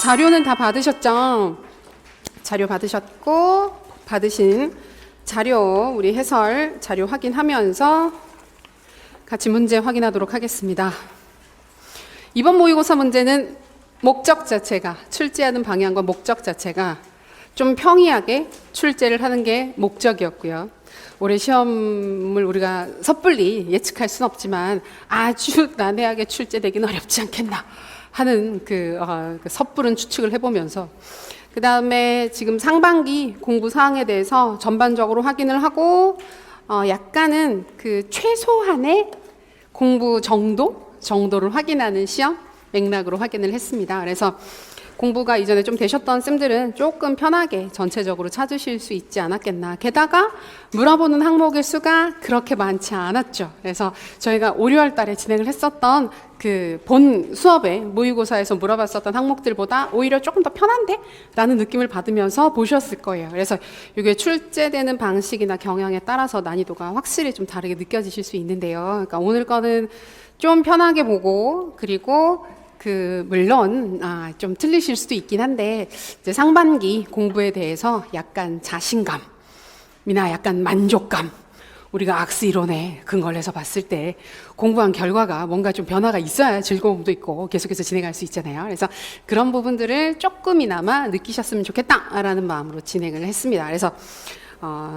자료는 다 받으셨죠? 자료 받으셨고, 받으신 자료, 우리 해설 자료 확인하면서 같이 문제 확인하도록 하겠습니다. 이번 모의고사 문제는 목적 자체가, 출제하는 방향과 목적 자체가 좀 평이하게 출제를 하는 게 목적이었고요. 올해 시험을 우리가 섣불리 예측할 수는 없지만 아주 난해하게 출제되기는 어렵지 않겠나 하는 그 섣부른 추측을 해보면서, 그 다음에 지금 상반기 공부 사항에 대해서 전반적으로 확인을 하고 약간은 그 최소한의 공부 정도를 확인하는 시험 맥락으로 확인을 했습니다. 그래서 공부가 이전에 좀 되셨던 쌤들은 조금 편하게 전체적으로 찾으실 수 있지 않았겠나. 게다가 물어보는 항목의 수가 그렇게 많지 않았죠. 그래서 저희가 5, 6월 달에 진행을 했었던 그 본 수업에 모의고사에서 물어봤었던 항목들보다 오히려 조금 더 편한데? 라는 느낌을 받으면서 보셨을 거예요. 그래서 이게 출제되는 방식이나 경향에 따라서 난이도가 확실히 좀 다르게 느껴지실 수 있는데요. 그러니까 오늘 거는 좀 편하게 보고, 그리고 물론 좀 틀리실 수도 있긴 한데, 이제 상반기 공부에 대해서 약간 자신감이나 약간 만족감, 우리가 악스 이론에 근거를 해서 봤을 때 공부한 결과가 뭔가 좀 변화가 있어야 즐거움도 있고 계속해서 진행할 수 있잖아요. 그래서 그런 부분들을 조금이나마 느끼셨으면 좋겠다라는 마음으로 진행을 했습니다. 그래서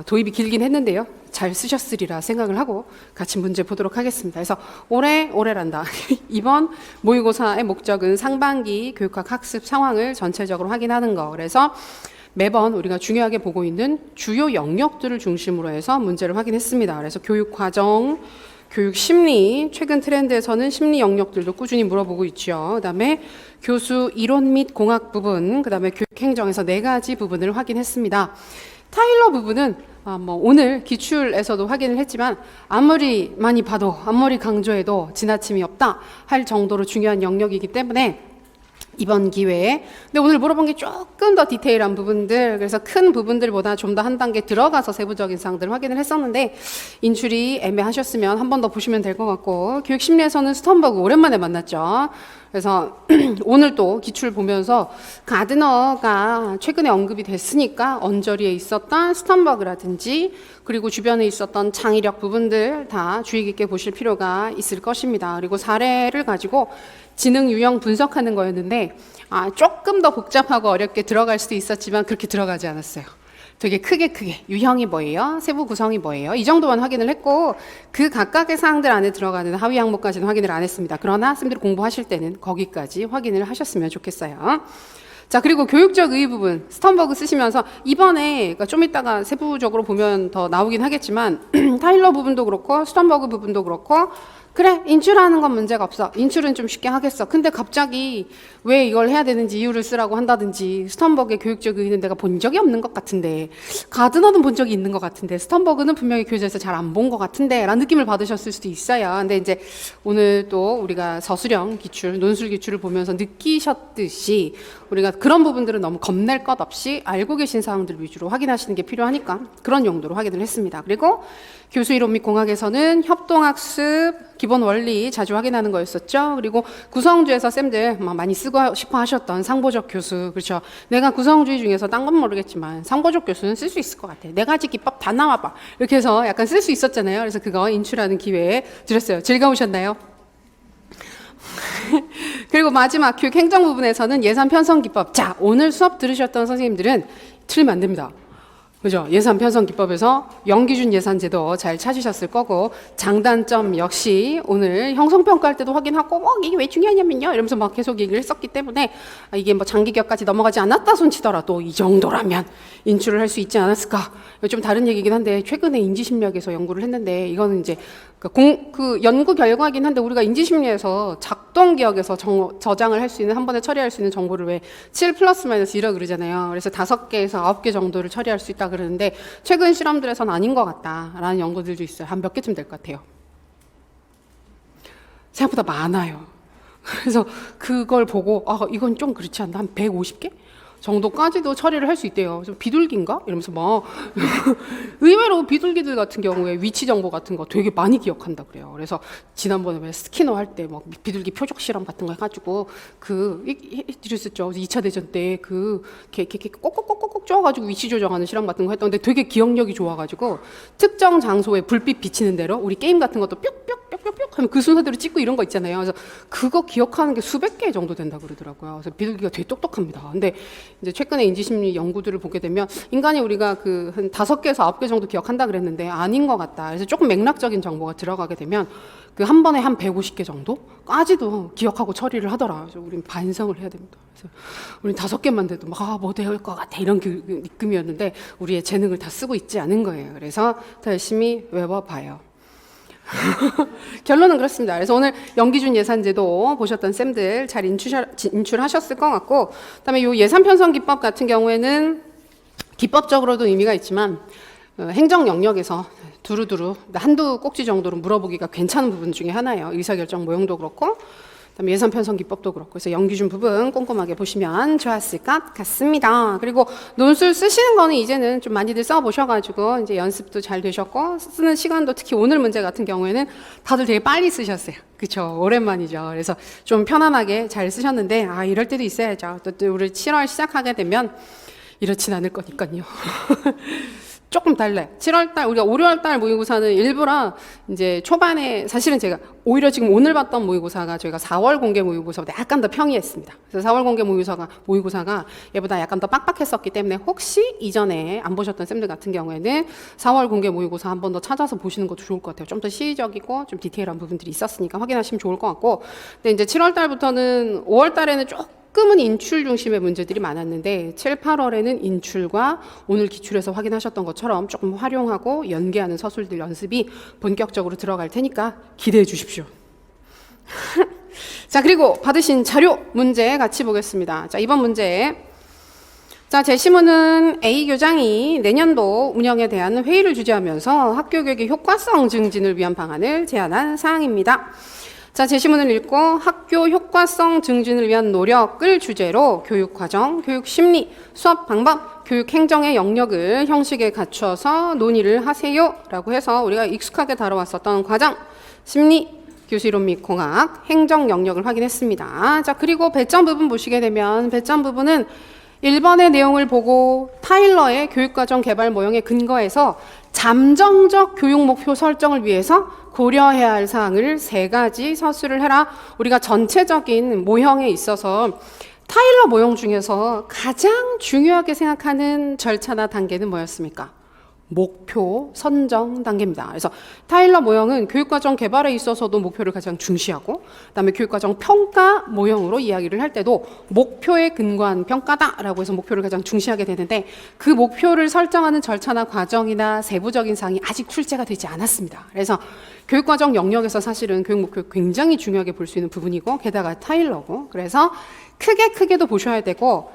도입이 길긴 했는데요, 잘 쓰셨으리라 생각을 하고 같이 문제 보도록 하겠습니다. 그래서 올해란다. 이번 모의고사의 목적은 상반기 교육학 학습 상황을 전체적으로 확인하는 거. 그래서 매번 우리가 중요하게 보고 있는 주요 영역들을 중심으로 해서 문제를 확인했습니다. 그래서 교육 과정, 교육 심리, 최근 트렌드에서는 심리 영역들도 꾸준히 물어보고 있죠. 그다음에 교수 이론 및 공학 부분, 그다음에 교육 행정에서 4가지 부분을 확인했습니다. 타일러 부분은 오늘 기출에서도 확인을 했지만 아무리 많이 봐도 아무리 강조해도 지나침이 없다 할 정도로 중요한 영역이기 때문에 이번 기회에, 근데 오늘 물어본 게 조금 더 디테일한 부분들, 그래서 큰 부분들보다 좀 더 한 단계 들어가서 세부적인 사항들을 확인을 했었는데 인출이 애매하셨으면 한 번 더 보시면 될 것 같고, 교육심리에서는 스턴버그 오랜만에 만났죠. 그래서 오늘 또 기출 보면서 가드너가 최근에 언급이 됐으니까 언저리에 있었던 스턴버그라든지 그리고 주변에 있었던 창의력 부분들 다 주의 깊게 보실 필요가 있을 것입니다. 그리고 사례를 가지고 지능 유형 분석하는 거였는데 조금 더 복잡하고 어렵게 들어갈 수도 있었지만 그렇게 들어가지 않았어요. 되게 크게 유형이 뭐예요? 세부 구성이 뭐예요? 이 정도만 확인을 했고 그 각각의 사항들 안에 들어가는 하위 항목까지는 확인을 안 했습니다. 그러나 쌤들이 공부하실 때는 거기까지 확인을 하셨으면 좋겠어요. 자, 그리고 교육적 의의 부분, 스턴버그 쓰시면서 이번에, 그러니까 좀 이따가 세부적으로 보면 더 나오긴 하겠지만 타일러 부분도 그렇고 스턴버그 부분도 그렇고, 그래, 인출하는 건 문제가 없어. 인출은 좀 쉽게 하겠어. 근데 갑자기 왜 이걸 해야 되는지 이유를 쓰라고 한다든지, 스턴버그의 교육적 의의는 내가 본 적이 없는 것 같은데, 가드너는 본 적이 있는 것 같은데, 스턴버그는 분명히 교재에서 잘 안 본 것 같은데 라는 느낌을 받으셨을 수도 있어요. 근데 이제 오늘 또 우리가 서술형 기출, 논술 기출을 보면서 느끼셨듯이 우리가 그런 부분들은 너무 겁낼 것 없이 알고 계신 사항들 위주로 확인하시는 게 필요하니까 그런 용도로 확인을 했습니다. 그리고 교수 이론 및 공학에서는 협동학습 기본 원리 자주 확인하는 거였었죠. 그리고 구성주에서 쌤들 많이 쓰고 싶어 하셨던 상보적 교수, 그렇죠. 내가 구성주의 중에서 딴 건 모르겠지만 상보적 교수는 쓸 수 있을 것 같아. 4가지 기법 다 나와봐. 이렇게 해서 약간 쓸 수 있었잖아요. 그래서 그거 인출하는 기회에 드렸어요. 즐거우셨나요? 그리고 마지막 교육 행정 부분에서는 예산 편성 기법. 자, 오늘 수업 들으셨던 선생님들은 틀리면 안 됩니다. 그죠? 예산 편성 기법에서 영기준 예산제도 잘 찾으셨을 거고, 장단점 역시 오늘 형성평가할 때도 확인하고, 이게 왜 중요하냐면요, 이러면서 막 계속 얘기를 했었기 때문에 이게 뭐 장기격까지 넘어가지 않았다 손치더라도 이 정도라면 인출을 할 수 있지 않았을까. 좀 다른 얘기긴 한데 최근에 인지심리학에서 연구를 했는데, 이거는 이제 그 연구 결과이긴 한데, 우리가 인지심리에서 작동기억에서 저장을 할 수 있는, 한 번에 처리할 수 있는 정보를 왜 7 플러스 마이너스 1라 그러잖아요. 그래서 5개에서 9개 정도를 처리할 수 있다 그러는데 최근 실험들에서는 아닌 것 같다라는 연구들도 있어요. 한 몇 개쯤 될 것 같아요. 생각보다 많아요. 그래서 그걸 보고 이건 좀 그렇지 않나? 한 150개? 정도까지도 처리를 할 수 있대요. 그래서 비둘기인가? 이러면서 막 의외로 비둘기들 같은 경우에 위치 정보 같은 거 되게 많이 기억한다 그래요. 그래서 지난번에 왜 스키너 할 때 막 비둘기 표적 실험 같은 거 해가지고 해드렸었죠. 2차 대전 때 이렇게 꼭꼭꼭꼭 쪼아가지고 위치 조정하는 실험 같은 거 했던데 되게 기억력이 좋아가지고 특정 장소에 불빛 비치는 대로 우리 게임 같은 것도 뿅뿅뿅뿅뿅 하면 그 순서대로 찍고 이런 거 있잖아요. 그래서 그거 기억하는 게 수백 개 정도 된다 그러더라고요. 그래서 비둘기가 되게 똑똑합니다. 근데 이제 최근에 인지심리 연구들을 보게 되면 인간이 우리가 그 한 5개에서 9개 정도 기억한다 그랬는데 아닌 것 같다. 그래서 조금 맥락적인 정보가 들어가게 되면 그 한 번에 한 150개 정도까지도 기억하고 처리를 하더라. 그래서 우린 반성을 해야 됩니다. 그래서 우린 5개만 돼도 막 뭐 될 것 같아 이런 느낌이었는데 우리의 재능을 다 쓰고 있지 않은 거예요. 그래서 더 열심히 외워봐요. 결론은 그렇습니다. 그래서 오늘 연기준 예산제도 보셨던 쌤들 잘 인출하셨을 것 같고, 그다음에 이 예산 편성 기법 같은 경우에는 기법적으로도 의미가 있지만 행정 영역에서 두루두루 한두 꼭지 정도로 물어보기가 괜찮은 부분 중에 하나예요. 의사결정 모형도 그렇고 그다음에 예산 편성 기법도 그렇고. 그래서 연기준 부분 꼼꼼하게 보시면 좋았을 것 같습니다. 그리고 논술 쓰시는 거는 이제는 좀 많이들 써보셔가지고 이제 연습도 잘 되셨고 쓰는 시간도 특히 오늘 문제 같은 경우에는 다들 되게 빨리 쓰셨어요. 그쵸? 오랜만이죠. 그래서 좀 편안하게 잘 쓰셨는데 이럴 때도 있어야죠. 또 우리 7월 시작하게 되면 이렇진 않을 거니까요. 조금 달라요. 7월달, 우리가 5, 6월달 모의고사는 일부러 이제 초반에 사실은 제가 오히려 지금 오늘 봤던 모의고사가 저희가 4월 공개 모의고사보다 약간 더 평이했습니다. 그래서 4월 공개 모의고사가 얘보다 약간 더 빡빡했었기 때문에 혹시 이전에 안 보셨던 쌤들 같은 경우에는 4월 공개 모의고사 한 번 더 찾아서 보시는 것도 좋을 것 같아요. 좀 더 시의적이고 좀 디테일한 부분들이 있었으니까 확인하시면 좋을 것 같고. 근데 이제 7월달부터는 5월달에는 조금은 인출 중심의 문제들이 많았는데 7, 8월에는 인출과 오늘 기출에서 확인하셨던 것처럼 조금 활용하고 연계하는 서술들 연습이 본격적으로 들어갈 테니까 기대해 주십시오. 자, 그리고 받으신 자료 문제 같이 보겠습니다. 자, 이번 문제. 자, 제시문은 A 교장이 내년도 운영에 대한 회의를 주재하면서 학교 교육의 효과성 증진을 위한 방안을 제안한 사항입니다. 자, 제시문을 읽고 학교 효과성 증진을 위한 노력을 주제로 교육 과정, 교육 심리, 수업 방법, 교육 행정의 영역을 형식에 갖춰서 논의를 하세요 라고 해서 우리가 익숙하게 다뤄왔었던 과정, 심리, 교수이론 및 공학, 행정 영역을 확인했습니다. 자, 그리고 배점 부분 보시게 되면 배점 부분은 1번의 내용을 보고 타일러의 교육과정 개발 모형에 근거해서 잠정적 교육 목표 설정을 위해서 고려해야 할 사항을 3가지 서술을 해라. 우리가 전체적인 모형에 있어서 타일러 모형 중에서 가장 중요하게 생각하는 절차나 단계는 뭐였습니까? 목표 선정 단계입니다. 그래서 타일러 모형은 교육과정 개발에 있어서도 목표를 가장 중시하고 그다음에 교육과정 평가 모형으로 이야기를 할 때도 목표에 근거한 평가다라고 해서 목표를 가장 중시하게 되는데 그 목표를 설정하는 절차나 과정이나 세부적인 사항이 아직 출제가 되지 않았습니다. 그래서 교육과정 영역에서 사실은 교육 목표 굉장히 중요하게 볼 수 있는 부분이고 게다가 타일러고 그래서 크게도 보셔야 되고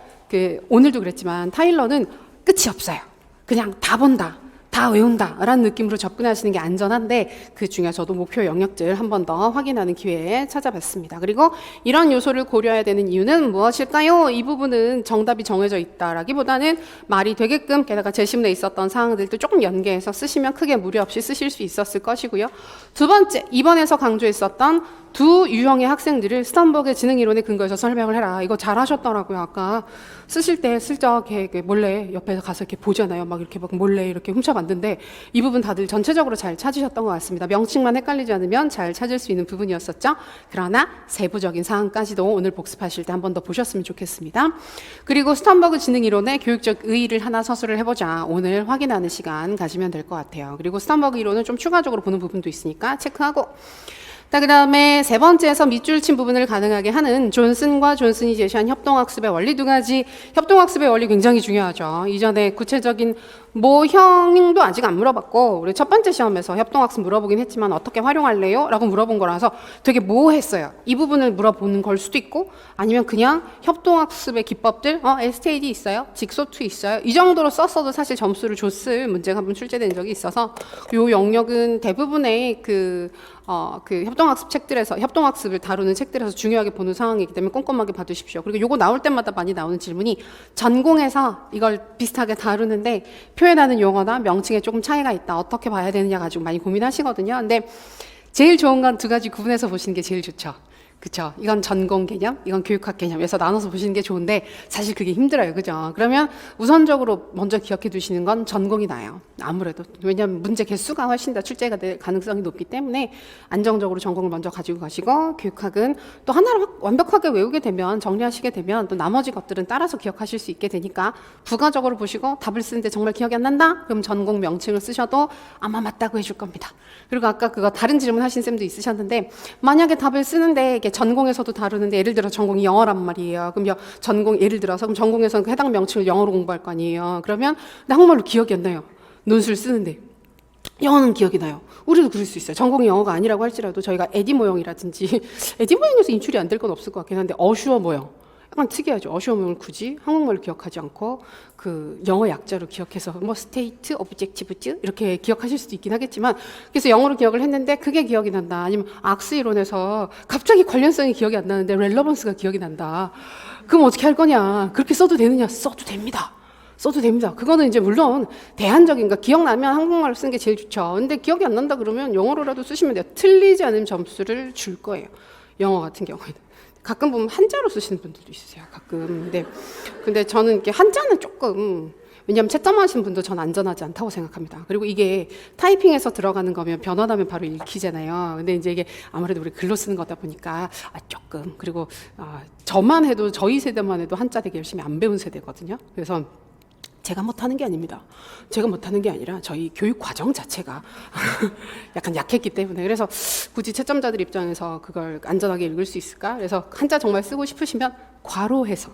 오늘도 그랬지만 타일러는 끝이 없어요. 그냥 다 본다. 다 외운다 라는 느낌으로 접근하시는 게 안전한데 그 중에 저도 목표 영역들 한 번 더 확인하는 기회에 찾아봤습니다. 그리고 이런 요소를 고려해야 되는 이유는 무엇일까요? 이 부분은 정답이 정해져 있다라기보다는 말이 되게끔 게다가 제시문에 있었던 사항들도 조금 연계해서 쓰시면 크게 무리 없이 쓰실 수 있었을 것이고요. 두 번째, 2번에서 강조했었던 두 유형의 학생들을 스턴버그의 지능이론에 근거해서 설명을 해라. 이거 잘 하셨더라고요. 아까 쓰실 때 슬쩍 이렇게 몰래 옆에 가서 이렇게 보잖아요. 막 이렇게 막 몰래 이렇게 훔쳐봤는데 이 부분 다들 전체적으로 잘 찾으셨던 것 같습니다. 명칭만 헷갈리지 않으면 잘 찾을 수 있는 부분이었었죠. 그러나 세부적인 사항까지도 오늘 복습하실 때 한 번 더 보셨으면 좋겠습니다. 그리고 스턴버그 지능이론의 교육적 의의를 하나 서술을 해보자. 오늘 확인하는 시간 가지면 될 것 같아요. 그리고 스턴버그 이론은 좀 추가적으로 보는 부분도 있으니까 체크하고 자, 그 다음에 세 번째에서 밑줄 친 부분을 가능하게 하는 존슨과 존슨이 제시한 협동학습의 원리 2가지. 협동학습의 원리 굉장히 중요하죠. 이전에 구체적인 모형도 아직 안 물어봤고 우리 첫 번째 시험에서 협동학습 물어보긴 했지만 어떻게 활용할래요? 라고 물어본 거라서 되게 모호했어요. 이 부분을 물어보는 걸 수도 있고 아니면 그냥 협동학습의 기법들 STAD 있어요? 직소투 있어요? 이 정도로 썼어도 사실 점수를 줬을 문제가 한번 출제된 적이 있어서 요 영역은 대부분의 그 협동학습 책들에서 협동학습을 다루는 책들에서 중요하게 보는 상황이기 때문에 꼼꼼하게 봐두십시오. 그리고 요거 나올 때마다 많이 나오는 질문이 전공에서 이걸 비슷하게 다루는데 표현하는 용어나 명칭에 조금 차이가 있다. 어떻게 봐야 되느냐 가지고 많이 고민하시거든요. 근데 제일 좋은 건 두 가지 구분해서 보시는 게 제일 좋죠. 그쵸? 이건 전공 개념, 이건 교육학 개념에서 나눠서 보시는 게 좋은데 사실 그게 힘들어요. 그죠? 그러면 우선적으로 먼저 기억해 두시는 건 전공이 나아요. 아무래도. 왜냐하면 문제 개수가 훨씬 더 출제가 될 가능성이 높기 때문에 안정적으로 전공을 먼저 가지고 가시고 교육학은 또 하나를 완벽하게 외우게 되면 정리하시게 되면 또 나머지 것들은 따라서 기억하실 수 있게 되니까 부가적으로 보시고 답을 쓰는데 정말 기억이 안 난다? 그럼 전공 명칭을 쓰셔도 아마 맞다고 해줄 겁니다. 그리고 아까 그거 다른 질문 하신 쌤도 있으셨는데 만약에 답을 쓰는데 이게 전공에서도 다루는데 예를 들어 전공이 영어란 말이에요. 그럼 전공 예를 들어서 그럼 전공에서는 그 해당 명칭을 영어로 공부할 거 아니에요. 그러면 근데 한국말로 기억이 안 나요. 논술 쓰는데 영어는 기억이 나요. 우리도 그럴 수 있어요. 전공이 영어가 아니라고 할지라도 저희가 에디 모형이라든지 에디 모형에서 인출이 안 될 건 없을 것 같긴 한데 어슈어 모형 약간 특이하죠. 어슈어 모형을 굳이 한국말로 기억하지 않고 그 영어 약자로 기억해서 뭐 스테이트, 오브젝티브즈 이렇게 기억하실 수도 있긴 하겠지만 그래서 영어로 기억을 했는데 그게 기억이 난다. 아니면 악스 이론에서 갑자기 관련성이 기억이 안 나는데 렐러번스가 기억이 난다. 그럼 어떻게 할 거냐? 그렇게 써도 되느냐? 써도 됩니다. 써도 됩니다. 그거는 이제 물론 대안적인 거 기억나면 한국말로 쓰는 게 제일 좋죠. 근데 기억이 안 난다 그러면 영어로라도 쓰시면 돼요. 틀리지 않으면 점수를 줄 거예요. 영어 같은 경우에는. 가끔 보면 한자로 쓰시는 분들도 있으세요. 가끔. 근데 저는 이렇게 한자는 조금 왜냐하면 채점하시는 분도 전 안전하지 않다고 생각합니다. 그리고 이게 타이핑해서 들어가는 거면 변환하면 바로 읽히잖아요. 근데 이제 이게 아무래도 우리 글로 쓰는 거다 보니까 조금 그리고 저만 해도 저희 세대만 해도 한자 되게 열심히 안 배운 세대거든요. 그래서 제가 못하는 게 아닙니다. 제가 못하는 게 아니라 저희 교육 과정 자체가 약간 약했기 때문에 그래서 굳이 채점자들 입장에서 그걸 안전하게 읽을 수 있을까? 그래서 한자 정말 쓰고 싶으시면 괄호해서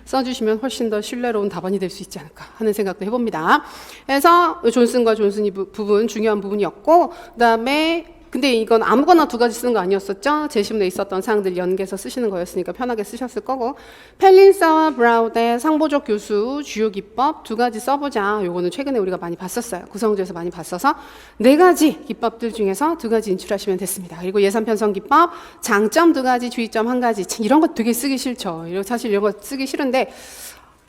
써주시면 훨씬 더 신뢰로운 답안이 될 수 있지 않을까 하는 생각도 해봅니다. 그래서 존슨과 존슨이 부분 중요한 부분이었고 그다음에 근데 이건 아무거나 두 가지 쓰는 거 아니었었죠? 제시문에 있었던 사항들 연계해서 쓰시는 거였으니까 편하게 쓰셨을 거고 펠린사와 브라우드의 상보적 교수 주요 기법 두 가지 써보자. 요거는 최근에 우리가 많이 봤었어요. 구성조에서 많이 봤어서 네 가지 기법들 중에서 두 가지 인출하시면 됐습니다. 그리고 예산 편성 기법 장점 두 가지 주의점 한 가지 이런 거 되게 쓰기 싫죠. 사실 이런 거 쓰기 싫은데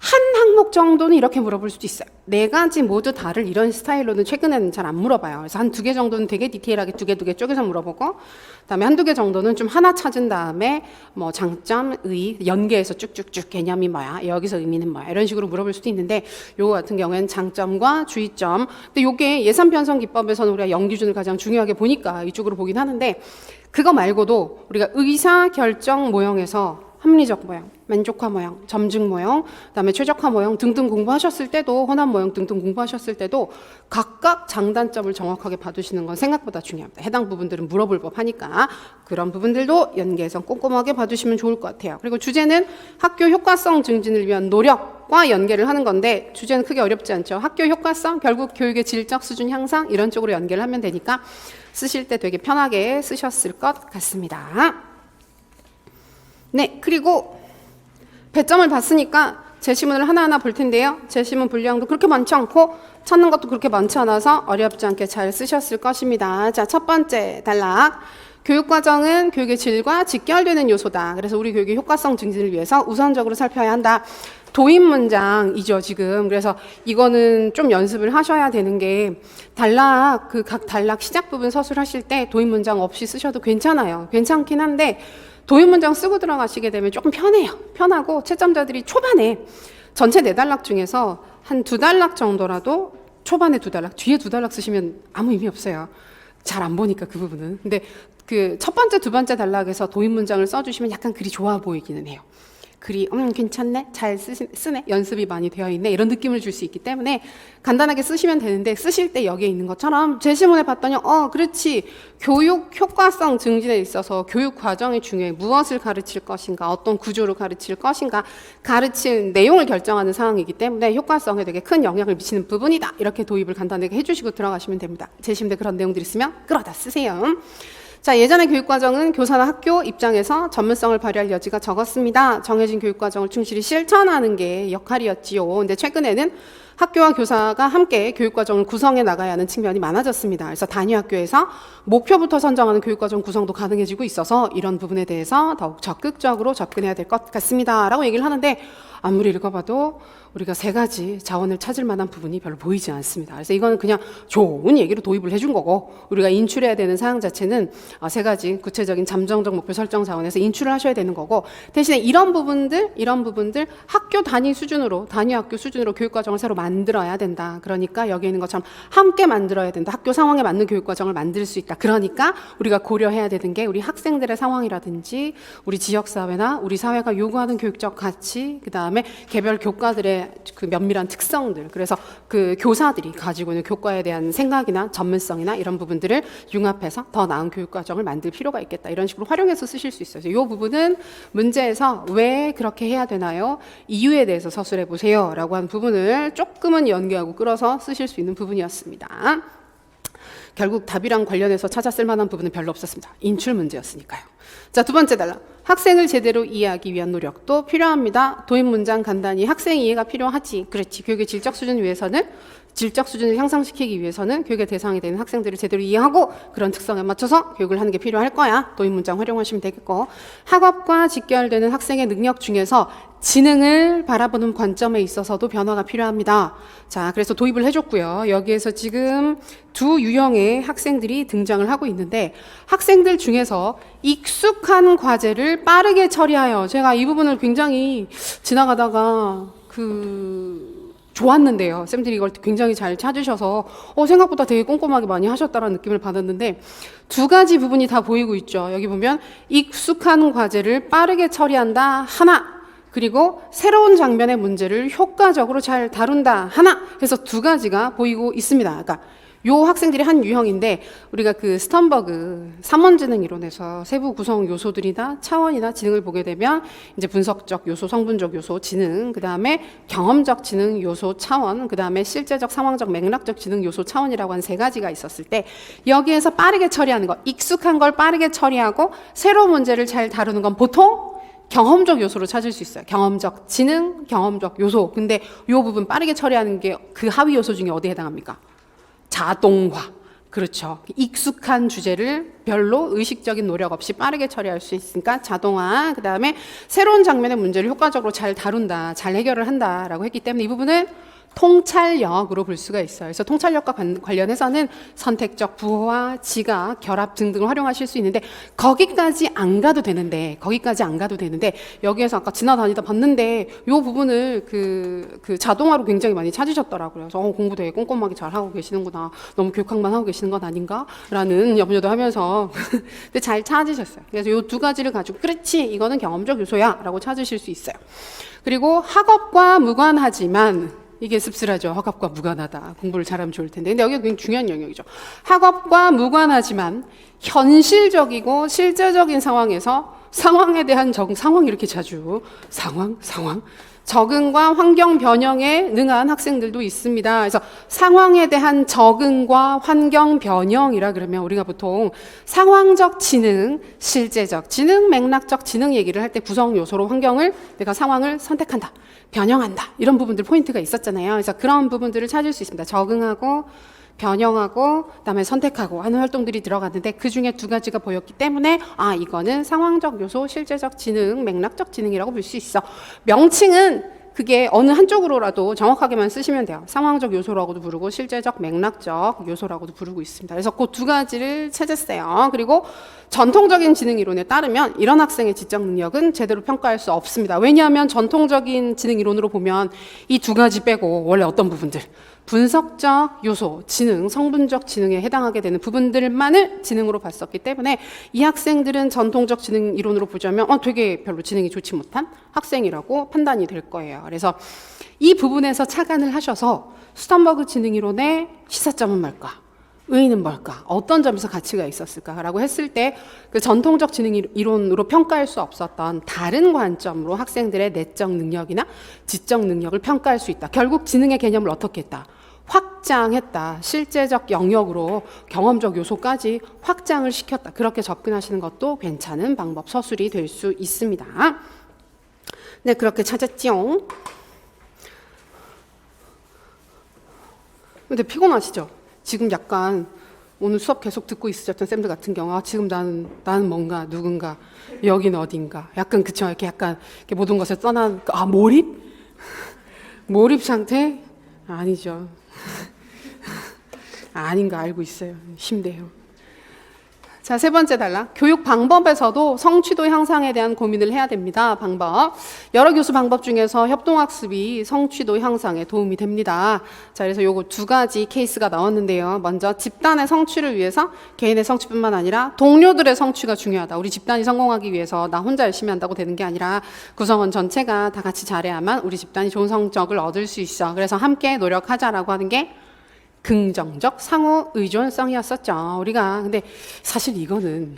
한 항목 정도는 이렇게 물어볼 수도 있어요. 네 가지 모두 다를 이런 스타일로는 최근에는 잘 안 물어봐요. 그래서 한 두 개 정도는 되게 디테일하게 두 개 쪼개서 물어보고 그다음에 한두 개 정도는 좀 하나 찾은 다음에 뭐 장점, 의, 연계해서 쭉쭉쭉 개념이 뭐야, 여기서 의미는 뭐야 이런 식으로 물어볼 수도 있는데 요거 같은 경우에는 장점과 주의점 근데 요게 예산 편성 기법에서는 우리가 영기준을 가장 중요하게 보니까 이쪽으로 보긴 하는데 그거 말고도 우리가 의사 결정 모형에서 합리적 모형, 만족화 모형, 점증 모형, 그다음에 최적화 모형 등등 공부하셨을 때도 혼합 모형 등등 공부하셨을 때도 각각 장단점을 정확하게 봐두시는 건 생각보다 중요합니다. 해당 부분들은 물어볼 법하니까 그런 부분들도 연계해서 꼼꼼하게 봐두시면 좋을 것 같아요. 그리고 주제는 학교 효과성 증진을 위한 노력과 연계를 하는 건데 주제는 크게 어렵지 않죠. 학교 효과성, 결국 교육의 질적 수준 향상 이런 쪽으로 연계를 하면 되니까 쓰실 때 되게 편하게 쓰셨을 것 같습니다. 네, 그리고 배점을 봤으니까 제시문을 하나하나 볼 텐데요. 제시문 분량도 그렇게 많지 않고 찾는 것도 그렇게 많지 않아서 어렵지 않게 잘 쓰셨을 것입니다. 자, 첫 번째 단락. 교육과정은 교육의 질과 직결되는 요소다. 그래서 우리 교육의 효과성 증진을 위해서 우선적으로 살펴야 한다. 도입 문장이죠, 지금. 그래서 이거는 좀 연습을 하셔야 되는 게 단락, 각 단락 시작 부분 서술하실 때 도입 문장 없이 쓰셔도 괜찮아요. 괜찮긴 한데 도입 문장 쓰고 들어가시게 되면 조금 편해요. 편하고 채점자들이 초반에 전체 4단락 중에서 한 2단락 정도라도 초반에 2단락, 뒤에 2단락 쓰시면 아무 의미 없어요. 잘 안 보니까 그 부분은. 근데 그 첫 번째, 두 번째 단락에서 도입 문장을 써주시면 약간 글이 좋아 보이기는 해요. 글이 괜찮네, 잘 쓰네, 연습이 많이 되어 있네 이런 느낌을 줄 수 있기 때문에 간단하게 쓰시면 되는데 쓰실 때 여기에 있는 것처럼 제시문에 봤더니 그렇지, 교육 효과성 증진에 있어서 교육 과정이 중요해. 무엇을 가르칠 것인가, 어떤 구조를 가르칠 것인가, 가르칠 내용을 결정하는 상황이기 때문에 효과성에 되게 큰 영향을 미치는 부분이다. 이렇게 도입을 간단하게 해주시고 들어가시면 됩니다. 제시문에 그런 내용들이 있으면 끌어다 쓰세요. 자, 예전의 교육과정은 교사나 학교 입장에서 전문성을 발휘할 여지가 적었습니다. 정해진 교육과정을 충실히 실천하는 게 역할이었지요. 근데 최근에는 학교와 교사가 함께 교육과정을 구성해 나가야 하는 측면이 많아졌습니다. 그래서 단위 학교에서 목표부터 선정하는 교육과정 구성도 가능해지고 있어서 이런 부분에 대해서 더욱 적극적으로 접근해야 될 것 같습니다. 라고 얘기를 하는데 아무리 읽어봐도 우리가 세 가지 자원을 찾을 만한 부분이 별로 보이지 않습니다. 그래서 이거는 그냥 좋은 얘기로 도입을 해준 거고 우리가 인출해야 되는 사항 자체는 세 가지 구체적인 잠정적 목표 설정 자원에서 인출을 하셔야 되는 거고 대신에 이런 부분들 학교 단위 수준으로 단위 학교 수준으로 교육과정을 새로 만들어야 된다. 그러니까 여기 있는 것처럼 함께 만들어야 된다. 학교 상황에 맞는 교육과정을 만들 수 있다. 그러니까 우리가 고려해야 되는 게 우리 학생들의 상황이라든지 우리 지역사회나 우리 사회가 요구하는 교육적 가치 그다음에 개별 교과들의 그 면밀한 특성들 그래서 그 교사들이 가지고 있는 교과에 대한 생각이나 전문성이나 이런 부분들을 융합해서 더 나은 교육과정을 만들 필요가 있겠다. 이런 식으로 활용해서 쓰실 수 있어요. 이 부분은 문제에서 왜 그렇게 해야 되나요? 이유에 대해서 서술해 보세요. 라고 하는 부분을 조금은 연계하고 끌어서 쓰실 수 있는 부분이었습니다. 결국 답이랑 관련해서 찾았을 만한 부분은 별로 없었습니다. 인출 문제였으니까요. 자, 두 번째 단락. 학생을 제대로 이해하기 위한 노력도 필요합니다. 도입 문장 간단히 학생 이해가 필요하지. 그렇지. 교육의 질적 수준을 위해서는 질적 수준을 향상시키기 위해서는 교육의 대상이 되는 학생들을 제대로 이해하고 그런 특성에 맞춰서 교육을 하는 게 필요할 거야. 도입 문장 활용하시면 되겠고 학업과 직결되는 학생의 능력 중에서 지능을 바라보는 관점에 있어서도 변화가 필요합니다. 자, 그래서 도입을 해줬고요. 여기에서 지금 두 유형의 학생들이 등장을 하고 있는데 학생들 중에서 익숙한 과제를 빠르게 처리하여 제가 이 부분을 굉장히 지나가다가 좋았는데요. 쌤들이 이걸 굉장히 잘 찾으셔서 생각보다 되게 꼼꼼하게 많이 하셨다는 느낌을 받았는데 두 가지 부분이 다 보이고 있죠. 여기 보면 익숙한 과제를 빠르게 처리한다 하나 그리고 새로운 장면의 문제를 효과적으로 잘 다룬다 하나 해서 두 가지가 보이고 있습니다. 그러니까 요 학생들이 한 유형인데 우리가 그 스턴버그 3원지능 이론에서 세부 구성 요소들이나 차원이나 지능을 보게 되면 이제 분석적 요소, 성분적 요소, 지능, 그다음에 경험적 지능 요소, 차원, 그다음에 실제적, 상황적, 맥락적 지능 요소, 차원이라고 한 세 가지가 있었을 때 여기에서 빠르게 처리하는 거, 익숙한 걸 빠르게 처리하고 새로운 문제를 잘 다루는 건 보통 경험적 요소로 찾을 수 있어요. 경험적 지능, 경험적 요소. 근데 이 부분 빠르게 처리하는 게 그 하위 요소 중에 어디에 해당합니까? 자동화. 그렇죠. 익숙한 주제를 별로 의식적인 노력 없이 빠르게 처리할 수 있으니까 자동화. 그 다음에 새로운 장면의 문제를 효과적으로 잘 다룬다, 잘 해결을 한다라고 했기 때문에 이 부분은 통찰력으로 볼 수가 있어요. 그래서 통찰력과 관련해서는 선택적 부호와 지각, 결합 등등을 활용하실 수 있는데 거기까지 안 가도 되는데 여기에서 아까 지나다니다 봤는데 이 부분을 그 자동화로 굉장히 많이 찾으셨더라고요. 그래서 공부 되게 꼼꼼하게 잘 하고 계시는구나. 너무 교육학만 하고 계시는 건 아닌가? 라는 염려도 하면서 근데 잘 찾으셨어요. 그래서 이 두 가지를 가지고 그렇지 이거는 경험적 요소야 라고 찾으실 수 있어요. 그리고 학업과 무관하지만 이게 씁쓸하죠. 학업과 무관하다. 공부를 잘하면 좋을 텐데. 근데 여기가 굉장히 중요한 영역이죠. 학업과 무관하지만 현실적이고 실제적인 상황에서 상황에 대한 상황이 이렇게 자주 상황 적응과 환경 변형에 능한 학생들도 있습니다. 그래서 상황에 대한 적응과 환경 변형이라 그러면 우리가 보통 상황적 지능, 실제적 지능, 맥락적 지능 얘기를 할 때 구성 요소로 환경을 내가 상황을 선택한다, 변형한다 이런 부분들 포인트가 있었잖아요. 그래서 그런 부분들을 찾을 수 있습니다. 적응하고 변형하고 그다음에 선택하고 하는 활동들이 들어갔는데 그중에 두 가지가 보였기 때문에 이거는 상황적 요소, 실제적 지능, 맥락적 지능이라고 볼 수 있어. 명칭은 그게 어느 한쪽으로라도 정확하게만 쓰시면 돼요. 상황적 요소라고도 부르고 실제적, 맥락적 요소라고도 부르고 있습니다. 그래서 그 두 가지를 찾았어요. 그리고 전통적인 지능 이론에 따르면 이런 학생의 지적 능력은 제대로 평가할 수 없습니다. 왜냐하면 전통적인 지능 이론으로 보면 이 두 가지 빼고 원래 어떤 부분들 분석적 요소, 지능, 성분적 지능에 해당하게 되는 부분들만을 지능으로 봤었기 때문에 이 학생들은 전통적 지능 이론으로 보자면 되게 별로 지능이 좋지 못한 학생이라고 판단이 될 거예요. 그래서 이 부분에서 착안을 하셔서 스턴버그 지능 이론의 시사점은 뭘까? 의의는 뭘까? 어떤 점에서 가치가 있었을까라고 했을 때 그 전통적 지능 이론으로 평가할 수 없었던 다른 관점으로 학생들의 내적 능력이나 지적 능력을 평가할 수 있다. 결국 지능의 개념을 어떻게 했다? 확장했다. 실제적 영역으로 경험적 요소까지 확장을 시켰다. 그렇게 접근하시는 것도 괜찮은 방법, 서술이 될 수 있습니다. 네, 그렇게 찾았지요. 근데 피곤하시죠? 지금 약간 오늘 수업 계속 듣고 있으셨던 쌤들 같은 경우 지금 나는 뭔가 누군가 여긴 어딘가 약간 그쵸 이렇게 약간 이렇게 모든 것을 떠난 몰입? 몰입 상태? 아니죠. 아닌 거 알고 있어요. 힘내요. 자, 세 번째 단락. 교육 방법에서도 성취도 향상에 대한 고민을 해야 됩니다. 방법. 여러 교수 방법 중에서 협동학습이 성취도 향상에 도움이 됩니다. 자, 그래서 요거 두 가지 케이스가 나왔는데요. 먼저 집단의 성취를 위해서 개인의 성취뿐만 아니라 동료들의 성취가 중요하다. 우리 집단이 성공하기 위해서 나 혼자 열심히 한다고 되는 게 아니라 구성원 전체가 다 같이 잘해야만 우리 집단이 좋은 성적을 얻을 수 있어. 그래서 함께 노력하자라고 하는 게 긍정적 상호 의존성이었었죠. 우리가 근데 사실 이거는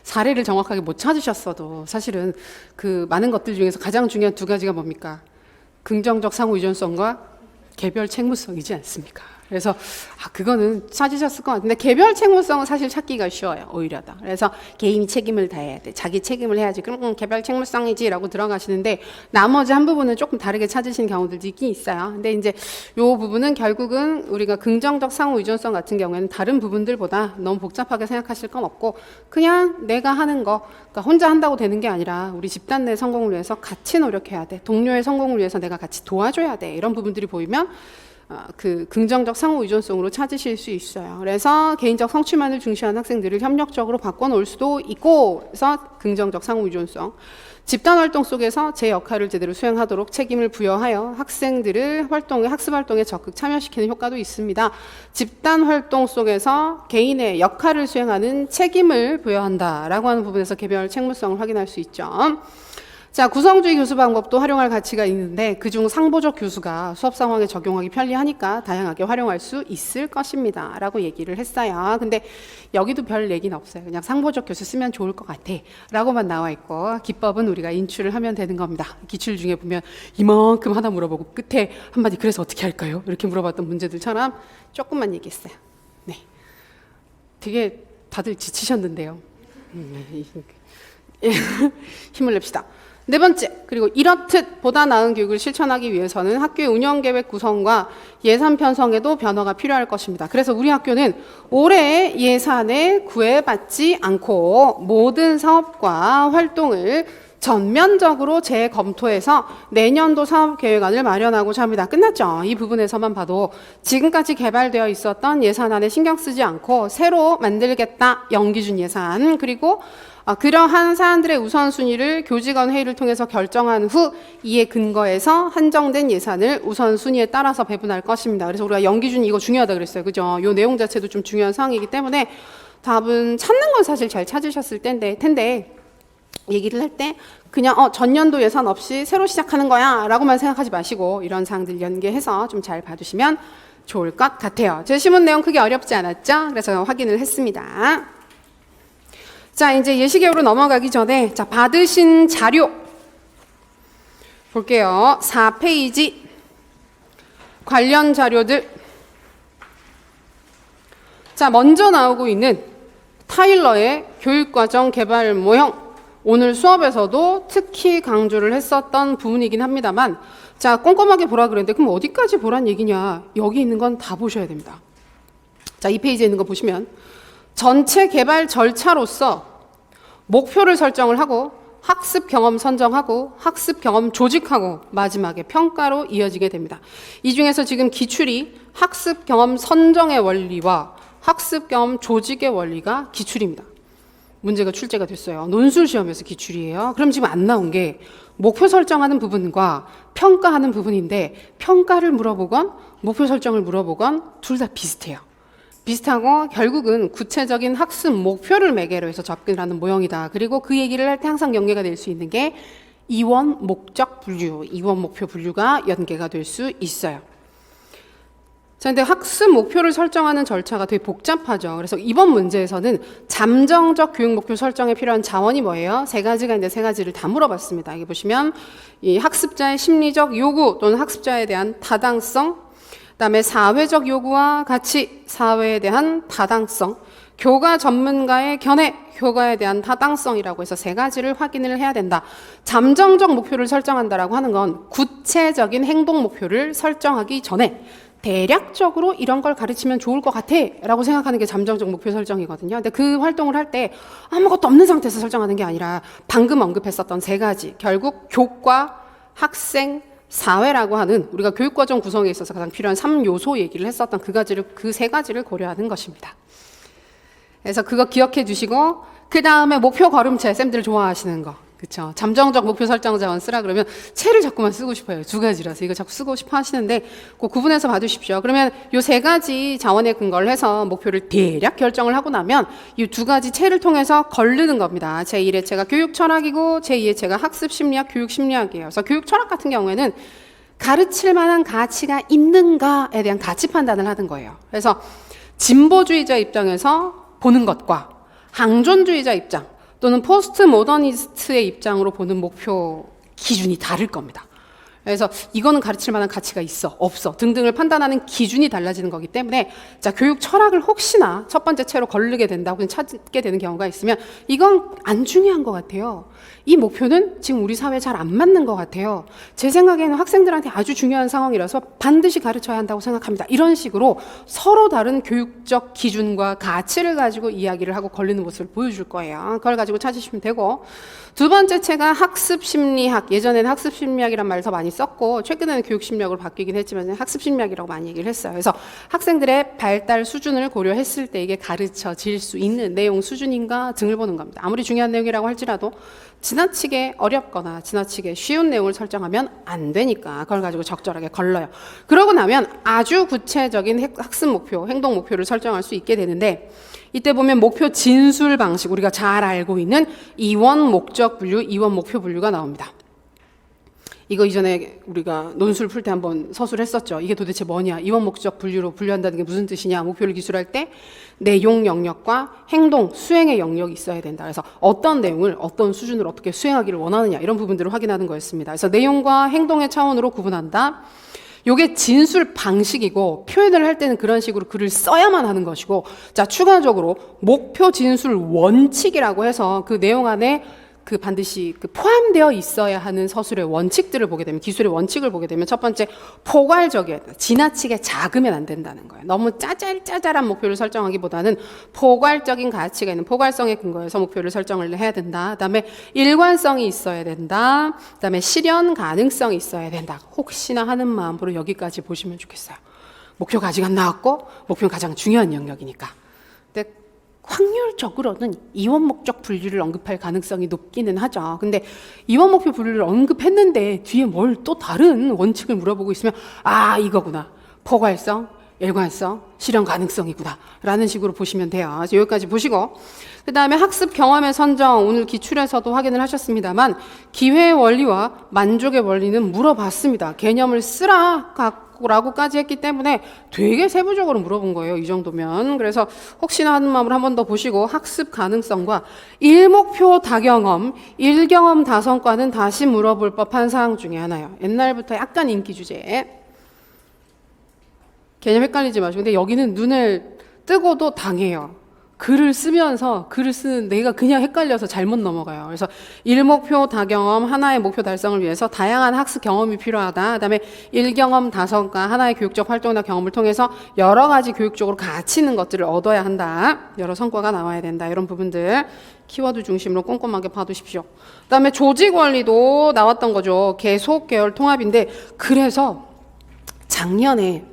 사례를 정확하게 못 찾으셨어도 사실은 그 많은 것들 중에서 가장 중요한 두 가지가 뭡니까? 긍정적 상호 의존성과 개별 책무성이지 않습니까? 그래서 그거는 찾으셨을 것 같은데 개별 책무성은 사실 찾기가 쉬워요. 오히려 더. 그래서 개인이 책임을 다해야 돼. 자기 책임을 해야지. 그럼 개별 책무성이지 라고 들어가시는데 나머지 한 부분은 조금 다르게 찾으시는 경우들도 있긴 있어요. 근데 이제 요 부분은 결국은 우리가 긍정적 상호 의존성 같은 경우에는 다른 부분들보다 너무 복잡하게 생각하실 건 없고 그냥 내가 하는 거 그러니까 혼자 한다고 되는 게 아니라 우리 집단 내 성공을 위해서 같이 노력해야 돼. 동료의 성공을 위해서 내가 같이 도와줘야 돼. 이런 부분들이 보이면 그 긍정적 상호 의존성으로 찾으실 수 있어요. 그래서 개인적 성취만을 중시하는 학생들을 협력적으로 바꿔놓을 수도 있고, 그래서 긍정적 상호 의존성. 집단 활동 속에서 제 역할을 제대로 수행하도록 책임을 부여하여 학생들을 학습 활동에 적극 참여시키는 효과도 있습니다. 집단 활동 속에서 개인의 역할을 수행하는 책임을 부여한다라고 하는 부분에서 개별 책무성을 확인할 수 있죠. 자, 구성주의 교수 방법도 활용할 가치가 있는데 그중 상보적 교수가 수업 상황에 적용하기 편리하니까 다양하게 활용할 수 있을 것입니다 라고 얘기를 했어요. 근데 여기도 별 얘기는 없어요. 그냥 상보적 교수 쓰면 좋을 것 같아 라고만 나와 있고 기법은 우리가 인출을 하면 되는 겁니다. 기출 중에 보면 이만큼 하나 물어보고 끝에 한마디 그래서 어떻게 할까요? 이렇게 물어봤던 문제들처럼 조금만 얘기했어요. 네, 되게 다들 지치셨는데요. 힘을 냅시다. 네 번째, 그리고 이렇듯 보다 나은 교육을 실천하기 위해서는 학교의 운영계획 구성과 예산 편성에도 변화가 필요할 것입니다. 그래서 우리 학교는 올해 예산에 구애받지 않고 모든 사업과 활동을 전면적으로 재검토해서 내년도 사업계획안을 마련하고자 합니다. 끝났죠? 이 부분에서만 봐도 지금까지 개발되어 있었던 예산안에 신경 쓰지 않고 새로 만들겠다. 연기준 예산. 그리고 그러한 사안들의 우선순위를 교직원 회의를 통해서 결정한 후 이에 근거해서 한정된 예산을 우선순위에 따라서 배분할 것입니다. 그래서 우리가 연기준 이거 중요하다 그랬어요. 그죠? 요 내용 자체도 좀 중요한 사항이기 때문에 답은 찾는 건 사실 잘 찾으셨을 텐데 얘기를 할 때 그냥 전년도 예산 없이 새로 시작하는 거야 라고만 생각하지 마시고 이런 사항들 연계해서 좀 잘 봐주시면 좋을 것 같아요. 제 시문 내용 크게 어렵지 않았죠? 그래서 확인을 했습니다. 자, 이제 예시계획으로 넘어가기 전에 자 받으신 자료 볼게요. 4페이지 관련 자료들. 자, 먼저 나오고 있는 타일러의 교육과정 개발 모형. 오늘 수업에서도 특히 강조를 했었던 부분이긴 합니다만 자, 꼼꼼하게 보라 그랬는데 그럼 어디까지 보란 얘기냐. 여기 있는 건 다 보셔야 됩니다. 자, 이 페이지에 있는 거 보시면 전체 개발 절차로서 목표를 설정을 하고 학습 경험 선정하고 학습 경험 조직하고 마지막에 평가로 이어지게 됩니다. 이 중에서 지금 기출이 학습 경험 선정의 원리와 학습 경험 조직의 원리가 기출입니다. 문제가 출제가 됐어요. 논술 시험에서 기출이에요. 그럼 지금 안 나온 게 목표 설정하는 부분과 평가하는 부분인데 평가를 물어보건 목표 설정을 물어보건 둘 다 비슷해요. 비슷하고 결국은 구체적인 학습 목표를 매개로 해서 접근을 하는 모형이다. 그리고 그 얘기를 할 때 항상 연계가 될 수 있는 게 이원 목적 분류, 이원 목표 분류가 연계가 될 수 있어요. 자, 근데 학습 목표를 설정하는 절차가 되게 복잡하죠. 그래서 이번 문제에서는 잠정적 교육 목표 설정에 필요한 자원이 뭐예요? 세 가지가 있는데 세 가지를 다 물어봤습니다. 여기 보시면 이 학습자의 심리적 요구 또는 학습자에 대한 타당성, 그다음에 사회적 요구와 가치, 사회에 대한 타당성, 교과 전문가의 견해, 교과에 대한 타당성이라고 해서 세 가지를 확인을 해야 된다. 잠정적 목표를 설정한다라고 하는 건 구체적인 행동 목표를 설정하기 전에 대략적으로 이런 걸 가르치면 좋을 것 같아 라고 생각하는 게 잠정적 목표 설정이거든요. 근데 그 활동을 할 때 아무것도 없는 상태에서 설정하는 게 아니라 방금 언급했었던 세 가지, 결국 교과, 학생, 사회라고 하는 우리가 교육과정 구성에 있어서 가장 필요한 3요소 얘기를 했었던 그 세 가지를 고려하는 것입니다. 그래서 그거 기억해 주시고 그 다음에 목표 걸음체, 쌤들 좋아하시는 거, 그쵸? 잠정적 목표 설정 자원 쓰라 그러면 채를 자꾸만 쓰고 싶어요. 두 가지라서 이거 자꾸 쓰고 싶어 하시는데 꼭 구분해서 봐두십시오. 그러면 요 세 가지 자원에 근거를 해서 목표를 대략 결정을 하고 나면 이 두 가지 채를 통해서 걸르는 겁니다. 제1의 채가 교육 철학이고 제2의 채가 학습 심리학, 교육 심리학이에요. 그래서 교육 철학 같은 경우에는 가르칠 만한 가치가 있는가에 대한 가치 판단을 하는 거예요. 그래서 진보주의자 입장에서 보는 것과 항존주의자 입장 또는 포스트 모더니스트의 입장으로 보는 목표 기준이 다를 겁니다. 그래서 이거는 가르칠 만한 가치가 있어, 없어 등등을 판단하는 기준이 달라지는 거기 때문에 자, 교육 철학을 혹시나 첫 번째 채로 거르게 된다고 찾게 되는 경우가 있으면 이건 안 중요한 것 같아요. 이 목표는 지금 우리 사회에 잘 안 맞는 것 같아요. 제 생각에는 학생들한테 아주 중요한 상황이라서 반드시 가르쳐야 한다고 생각합니다. 이런 식으로 서로 다른 교육적 기준과 가치를 가지고 이야기를 하고 걸리는 모습을 보여줄 거예요. 그걸 가지고 찾으시면 되고, 두 번째 채가 학습 심리학. 예전에는 학습 심리학이란 말을 더 많이 썼고 최근에는 교육 심리학으로 바뀌긴 했지만 학습 심리학이라고 많이 얘기를 했어요. 그래서 학생들의 발달 수준을 고려했을 때 이게 가르쳐질 수 있는 내용 수준인가 등을 보는 겁니다. 아무리 중요한 내용이라고 할지라도 지나치게 어렵거나 지나치게 쉬운 내용을 설정하면 안 되니까 그걸 가지고 적절하게 걸러요. 그러고 나면 아주 구체적인 학습 목표, 행동 목표를 설정할 수 있게 되는데, 이때 보면 목표 진술 방식, 우리가 잘 알고 있는 이원 목적 분류, 이원 목표 분류가 나옵니다. 이거 이전에 우리가 논술 풀 때 한번 서술했었죠. 이게 도대체 뭐냐? 이원 목적 분류로 분류한다는 게 무슨 뜻이냐? 목표를 기술할 때 내용 영역과 행동, 수행의 영역이 있어야 된다. 그래서 어떤 내용을 어떤 수준으로 어떻게 수행하기를 원하느냐, 이런 부분들을 확인하는 거였습니다. 그래서 내용과 행동의 차원으로 구분한다. 요게 진술 방식이고, 표현을 할 때는 그런 식으로 글을 써야만 하는 것이고, 자, 추가적으로 목표 진술 원칙이라고 해서 그 내용 안에 그 반드시 그 포함되어 있어야 하는 서술의 원칙들을 보게 되면, 기술의 원칙을 보게 되면 첫 번째, 포괄적이어야 된다. 지나치게 작으면 안 된다는 거예요. 너무 짜잘짜잘한 목표를 설정하기보다는 포괄적인 가치가 있는 포괄성에 근거해서 목표를 설정을 해야 된다. 그다음에 일관성이 있어야 된다. 그다음에 실현 가능성이 있어야 된다. 혹시나 하는 마음으로 여기까지 보시면 좋겠어요. 목표가 아직 안 나왔고 목표는 가장 중요한 영역이니까. 근데 확률적으로는 이원 목적 분류를 언급할 가능성이 높기는 하죠. 근데 이원 목표 분류를 언급했는데 뒤에 뭘 또 다른 원칙을 물어보고 있으면 아, 이거구나. 포괄성, 일관성, 실현 가능성이구나 라는 식으로 보시면 돼요. 그래서 여기까지 보시고, 그 다음에 학습 경험의 선정, 오늘 기출에서도 확인을 하셨습니다만 기회의 원리와 만족의 원리는 물어봤습니다. 개념을 쓰라 라고까지 했기 때문에 되게 세부적으로 물어본 거예요. 이 정도면. 그래서 혹시나 하는 마음으로 한 번 더 보시고, 학습 가능성과 일목표 다경험, 일경험 다성과는 다시 물어볼 법한 사항 중에 하나예요. 옛날부터 약간 인기 주제. 개념 헷갈리지 마시고. 근데 여기는 눈을 뜨고도 당해요. 글을 쓰면서 글을 쓰는 내가 그냥 헷갈려서 잘못 넘어가요. 그래서 일목표 다경험, 하나의 목표 달성을 위해서 다양한 학습 경험이 필요하다. 그다음에 일경험 다성과, 하나의 교육적 활동이나 경험을 통해서 여러 가지 교육적으로 가치 있는 것들을 얻어야 한다. 여러 성과가 나와야 된다. 이런 부분들 키워드 중심으로 꼼꼼하게 봐두십시오. 그다음에 조직 원리도 나왔던 거죠. 계속 계열 통합인데, 그래서 작년에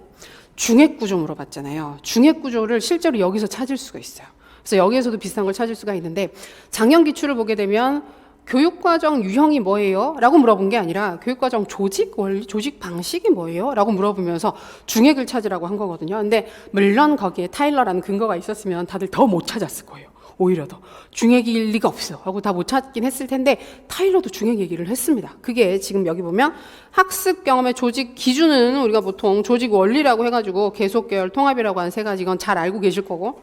중액 구조 물어봤잖아요. 중액 구조를 실제로 여기서 찾을 수가 있어요. 그래서 여기에서도 비슷한 걸 찾을 수가 있는데 작년 기출을 보게 되면 교육과정 유형이 뭐예요? 라고 물어본 게 아니라 교육과정 조직 원리, 조직 방식이 뭐예요? 라고 물어보면서 중액을 찾으라고 한 거거든요. 근데 물론 거기에 타일러라는 근거가 있었으면 다들 더 못 찾았을 거예요. 오히려 더 중액일 리가 없어 하고 다 못 찾긴 했을 텐데 타일러도 중액 얘기를 했습니다. 그게 지금 여기 보면 학습 경험의 조직 기준은 우리가 보통 조직 원리라고 해가지고 계속 계열 통합이라고 하는 세 가지 이건 잘 알고 계실 거고,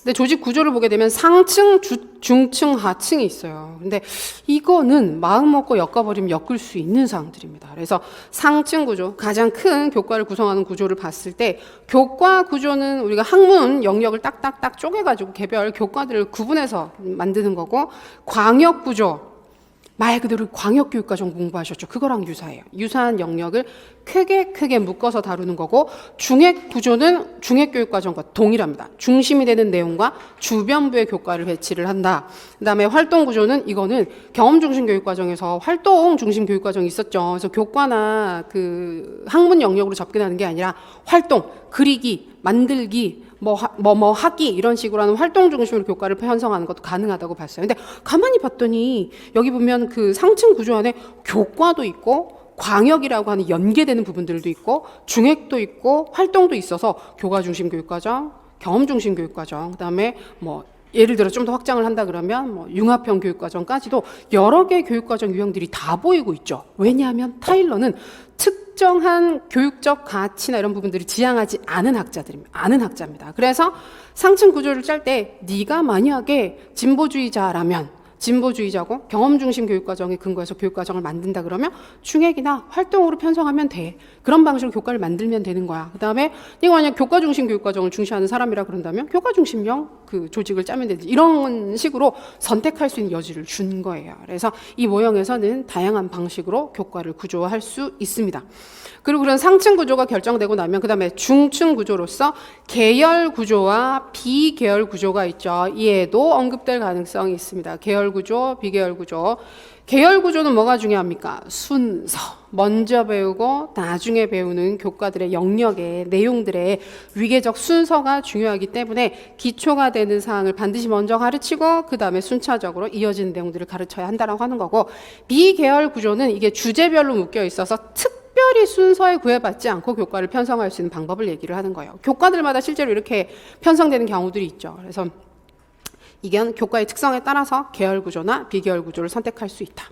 근데 조직 구조를 보게 되면 상층, 중층, 하층이 있어요. 근데 이거는 마음 먹고 엮어버리면 엮을 수 있는 사항들입니다. 그래서 상층 구조, 가장 큰 교과를 구성하는 구조를 봤을 때 교과 구조는 우리가 학문 영역을 딱딱딱 쪼개가지고 개별 교과들을 구분해서 만드는 거고, 광역 구조, 말 그대로 광역교육과정 공부하셨죠. 그거랑 유사해요. 유사한 영역을 크게 묶어서 다루는 거고, 중액 구조는 중액교육과정과 동일합니다. 중심이 되는 내용과 주변부의 교과를 배치를 한다. 그 다음에 활동 구조는 이거는 경험중심 교육과정에서 활동 중심 교육과정이 있었죠. 그래서 교과나 그 학문 영역으로 접근하는 게 아니라 활동, 그리기, 만들기, 하기 이런 식으로 하는 활동 중심으로 교과를 편성하는 것도 가능하다고 봤어요. 근데 가만히 봤더니 여기 보면 그 상층 구조 안에 교과도 있고 광역이라고 하는 연계되는 부분들도 있고 중액도 있고 활동도 있어서 교과 중심 교육과정, 경험 중심 교육과정, 그다음에 예를 들어 좀 더 확장을 한다 그러면 융합형 교육과정까지도 여러 개의 교육과정 유형들이 다 보이고 있죠. 왜냐하면 타일러는 특정한 교육적 가치나 이런 부분들을 지향하지 않은 학자입니다. 그래서 상층 구조를 짤 때 네가 만약에 진보주의자고 경험 중심 교육과정에 근거해서 교육과정을 만든다 그러면 중액이나 활동으로 편성하면 돼. 그런 방식으로 교과를 만들면 되는 거야. 그 다음에 네가 만약 교과 중심 교육과정을 중시하는 사람이라 그런다면 교과 중심형 그 조직을 짜면 되지. 이런 식으로 선택할 수 있는 여지를 준 거예요. 그래서 이 모형에서는 다양한 방식으로 교과를 구조할 수 있습니다. 그리고 그런 상층 구조가 결정되고 나면 그 다음에 중층 구조로서 계열 구조와 비계열 구조가 있죠. 이에도 언급될 가능성이 있습니다. 계열 구조, 비계열 구조. 계열 구조는 뭐가 중요합니까? 순서. 먼저 배우고 나중에 배우는 교과들의 영역의 내용들의 위계적 순서가 중요하기 때문에 기초가 되는 사항을 반드시 먼저 가르치고 그 다음에 순차적으로 이어지는 내용들을 가르쳐야 한다라고 하는 거고, 비계열 구조는 이게 주제별로 묶여 있어서 특별히 순서에 구애받지 않고 교과를 편성할 수 있는 방법을 얘기를 하는 거예요. 교과들마다 실제로 이렇게 편성되는 경우들이 있죠. 그래서 이게 교과의 특성에 따라서 계열 구조나 비계열 구조를 선택할 수 있다.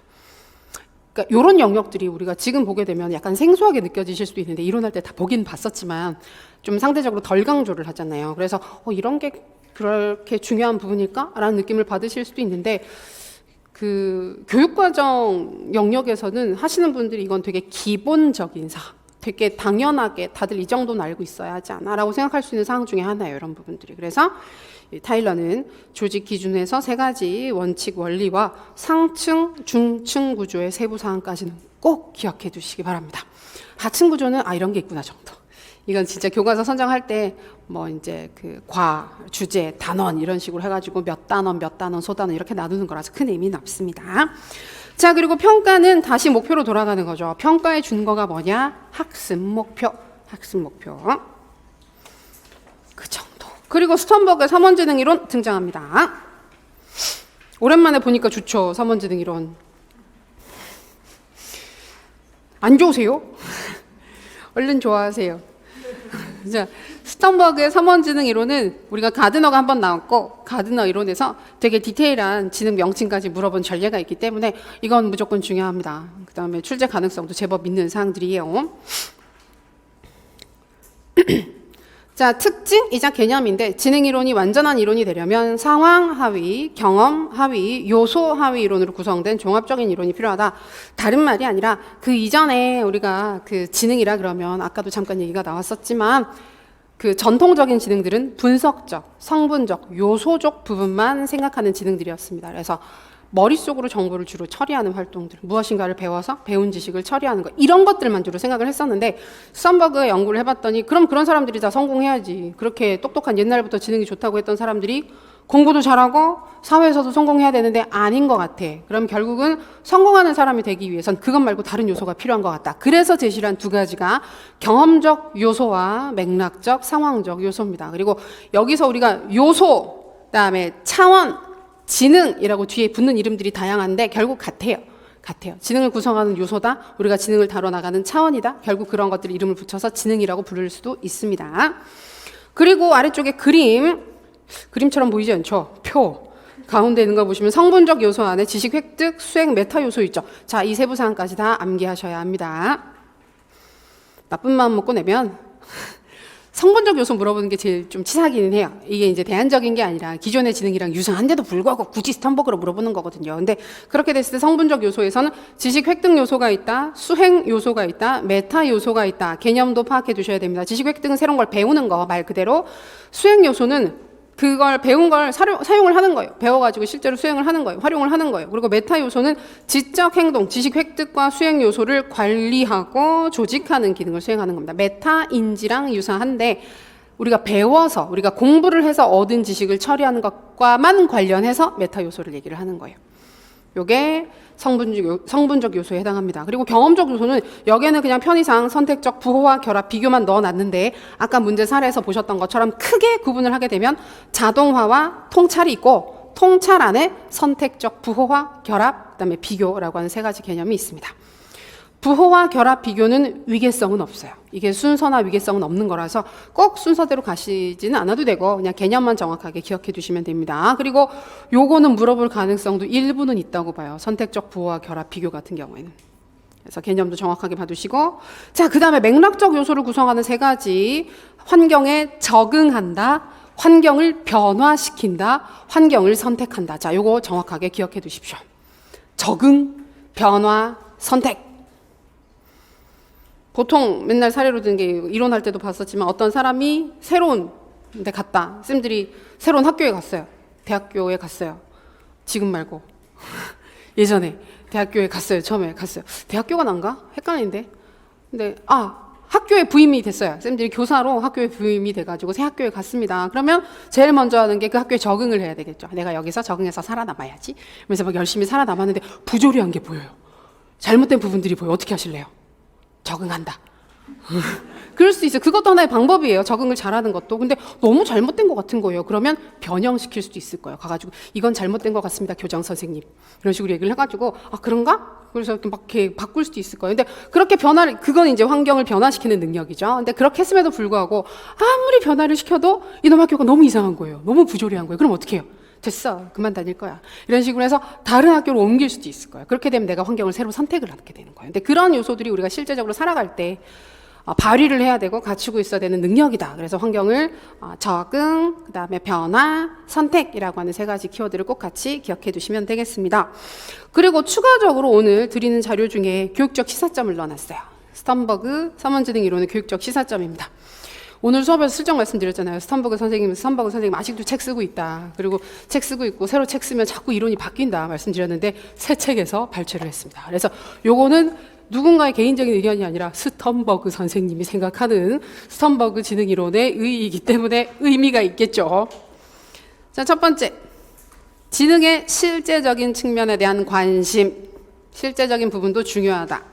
그러니까 이런 영역들이 우리가 지금 보게 되면 약간 생소하게 느껴지실 수도 있는데 이론할 때 다 보긴 봤었지만 좀 상대적으로 덜 강조를 하잖아요. 그래서 이런 게 그렇게 중요한 부분일까? 라는 느낌을 받으실 수도 있는데, 그 교육과정 영역에서는 하시는 분들이 이건 되게 기본적인 사항, 되게 당연하게 다들 이 정도는 알고 있어야 하지 않아? 라고 생각할 수 있는 사항 중에 하나예요. 이런 부분들이. 그래서 타일러는 조직 기준에서 세 가지 원칙 원리와 상층, 중층 구조의 세부 사항까지는 꼭 기억해 두시기 바랍니다. 하층 구조는 이런 게 있구나 정도. 이건 진짜 교과서 선정할 때 이제 그 주제, 단원 이런 식으로 해가지고 몇 단원, 소단원 이렇게 나누는 거라서 큰 의미는 없습니다. 자, 그리고 평가는 다시 목표로 돌아가는 거죠. 평가의 준거가 뭐냐? 학습 목표. 그 정도. 그리고 스턴버그의 삼원지능 이론 등장합니다. 오랜만에 보니까 좋죠. 삼원지능 이론. 안 좋으세요? 얼른 좋아하세요. 자, 스턴버그의 삼원지능 이론은 우리가 가드너가 한번 나왔고, 가드너 이론에서 되게 디테일한 지능 명칭까지 물어본 전례가 있기 때문에 이건 무조건 중요합니다. 그 다음에 출제 가능성도 제법 있는 사항들이에요. 자, 특징이자 개념인데, 지능 이론이 완전한 이론이 되려면 상황 하위, 경험 하위, 요소 하위 이론으로 구성된 종합적인 이론이 필요하다. 다른 말이 아니라 그 이전에 우리가 그 지능이라 그러면 아까도 잠깐 얘기가 나왔었지만 그 전통적인 지능들은 분석적, 성분적, 요소적 부분만 생각하는 지능들이었습니다. 그래서 머릿속으로 정보를 주로 처리하는 활동들, 무엇인가를 배워서 배운 지식을 처리하는 것, 이런 것들만 주로 생각을 했었는데, 스턴버그의 연구를 해봤더니 그럼 그런 사람들이 다 성공해야지. 그렇게 똑똑한 옛날부터 지능이 좋다고 했던 사람들이 공부도 잘하고 사회에서도 성공해야 되는데 아닌 것 같아. 그럼 결국은 성공하는 사람이 되기 위해선 그것 말고 다른 요소가 필요한 것 같다. 그래서 제시를 한 두 가지가 경험적 요소와 맥락적, 상황적 요소입니다. 그리고 여기서 우리가 요소 그다음에 차원, 지능이라고 뒤에 붙는 이름들이 다양한데 결국 같아요. 지능을 구성하는 요소다. 우리가 지능을 다뤄나가는 차원이다. 결국 그런 것들 이름을 붙여서 지능이라고 부를 수도 있습니다. 그리고 아래쪽에 그림처럼 보이지 않죠? 표. 가운데 있는 거 보시면 성분적 요소 안에 지식 획득, 수행, 메타 요소 있죠. 자, 이 세부 사항까지 다 암기하셔야 합니다. 나쁜 마음 먹고 내면 성분적 요소 물어보는 게 제일 좀 치사하기는 해요. 이게 이제 대안적인 게 아니라 기존의 지능이랑 유사한데도 불구하고 굳이 스턴버그로 물어보는 거거든요. 근데 그렇게 됐을 때 성분적 요소에서는 지식 획득 요소가 있다, 수행 요소가 있다, 메타 요소가 있다. 개념도 파악해 두셔야 됩니다. 지식 획득은 새로운 걸 배우는 거 말 그대로. 수행 요소는 그걸 배운 걸 사용을 하는 거예요. 배워가지고 실제로 수행을 하는 거예요. 활용을 하는 거예요. 그리고 메타 요소는 지적 행동, 지식 획득과 수행 요소를 관리하고 조직하는 기능을 수행하는 겁니다. 메타 인지랑 유사한데 우리가 배워서 우리가 공부를 해서 얻은 지식을 처리하는 것과만 관련해서 메타 요소를 얘기를 하는 거예요. 요게 성분적 요소에 해당합니다. 그리고 경험적 요소는 여기에는 그냥 편의상 선택적 부호와 결합 비교만 넣어놨는데 아까 문제 사례에서 보셨던 것처럼 크게 구분을 하게 되면 자동화와 통찰이 있고 통찰 안에 선택적 부호와 결합, 그다음에 비교라고 하는 세 가지 개념이 있습니다. 부호와 결합 비교는 위계성은 없어요. 이게 순서나 위계성은 없는 거라서 꼭 순서대로 가시지는 않아도 되고 그냥 개념만 정확하게 기억해 두시면 됩니다. 그리고 요거는 물어볼 가능성도 일부는 있다고 봐요. 선택적 부호와 결합 비교 같은 경우에는. 그래서 개념도 정확하게 봐두시고 자, 그 다음에 맥락적 요소를 구성하는 세 가지 환경에 적응한다, 환경을 변화시킨다, 환경을 선택한다. 자, 요거 정확하게 기억해 두십시오. 적응, 변화, 선택. 보통 맨날 사례로 든 게 이론할 때도 봤었지만 어떤 사람이 새로운 데 갔다. 쌤들이 새로운 학교에 갔어요. 대학교에 갔어요. 지금 말고 예전에 대학교에 갔어요. 처음에 갔어요. 대학교가 난가? 헷갈리는데. 근데 학교에 부임이 됐어요. 쌤들이 교사로 학교에 부임이 돼가지고 새 학교에 갔습니다. 그러면 제일 먼저 하는 게 그 학교에 적응을 해야 되겠죠. 내가 여기서 적응해서 살아남아야지. 그래서 막 열심히 살아남았는데 부조리한 게 보여요. 잘못된 부분들이 보여요. 어떻게 하실래요? 적응한다. 그럴 수 있어요. 그것도 하나의 방법이에요. 적응을 잘하는 것도. 근데 너무 잘못된 것 같은 거예요. 그러면 변형시킬 수도 있을 거예요. 가가지고 이건 잘못된 것 같습니다. 교장 선생님. 이런 식으로 얘기를 해가지고 그런가? 그래서 막 이렇게 바꿀 수도 있을 거예요. 근데 그렇게 그건 이제 환경을 변화시키는 능력이죠. 근데 그렇게 했음에도 불구하고 아무리 변화를 시켜도 이놈 학교가 너무 이상한 거예요. 너무 부조리한 거예요. 그럼 어떻게 해요? 됐어. 그만 다닐 거야. 이런 식으로 해서 다른 학교로 옮길 수도 있을 거예요. 그렇게 되면 내가 환경을 새로 선택을 하게 되는 거예요. 근데 그런 요소들이 우리가 실제적으로 살아갈 때 발휘를 해야 되고 갖추고 있어야 되는 능력이다. 그래서 환경을 적응, 그다음에 변화, 선택이라고 하는 세 가지 키워드를 꼭 같이 기억해 두시면 되겠습니다. 그리고 추가적으로 오늘 드리는 자료 중에 교육적 시사점을 넣어놨어요. 스턴버그 서문지능 이론의 교육적 시사점입니다. 오늘 수업에서 슬쩍 말씀드렸잖아요. 스턴버그 선생님 아직도 책 쓰고 있다. 그리고 책 쓰고 있고 새로 책 쓰면 자꾸 이론이 바뀐다 말씀드렸는데 새 책에서 발췌를 했습니다. 그래서 요거는 누군가의 개인적인 의견이 아니라 스턴버그 선생님이 생각하는 스턴버그 지능 이론의 의의이기 때문에 의미가 있겠죠. 자, 첫 번째. 지능의 실제적인 측면에 대한 관심. 실제적인 부분도 중요하다.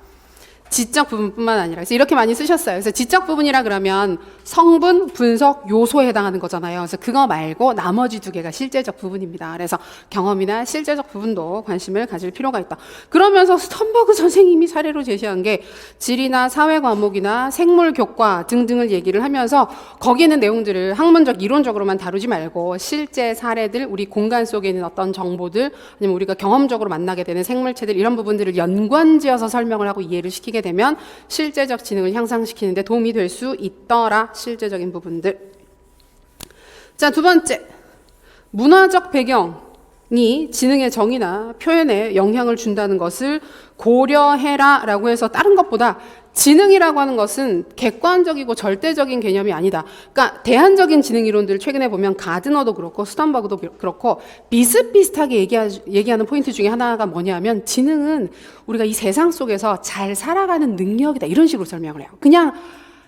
지적 부분뿐만 아니라 그래서 이렇게 많이 쓰셨어요. 그래서 지적 부분이라 그러면 성분, 분석, 요소에 해당하는 거잖아요. 그래서 그거 말고 나머지 두 개가 실제적 부분입니다. 그래서 경험이나 실제적 부분도 관심을 가질 필요가 있다. 그러면서 스턴버그 선생님이 사례로 제시한 게 지리나 사회 과목이나 생물 교과 등등을 얘기를 하면서 거기에 있는 내용들을 학문적 이론적으로만 다루지 말고 실제 사례들, 우리 공간 속에 있는 어떤 정보들, 아니면 우리가 경험적으로 만나게 되는 생물체들 이런 부분들을 연관지어서 설명을 하고 이해를 시키게 되면 실제적 지능을 향상시키는 데 도움이 될 수 있더라. 실제적인 부분들. 자, 두 번째. 문화적 배경이 지능의 정의나 표현에 영향을 준다는 것을 고려해라 라고 해서 다른 것보다 지능이라고 하는 것은 객관적이고 절대적인 개념이 아니다. 그러니까 대안적인 지능 이론들 최근에 보면 가드너도 그렇고 스턴버그도 그렇고 비슷비슷하게 얘기하는 포인트 중에 하나가 뭐냐면 지능은 우리가 이 세상 속에서 잘 살아가는 능력이다. 이런 식으로 설명을 해요. 그냥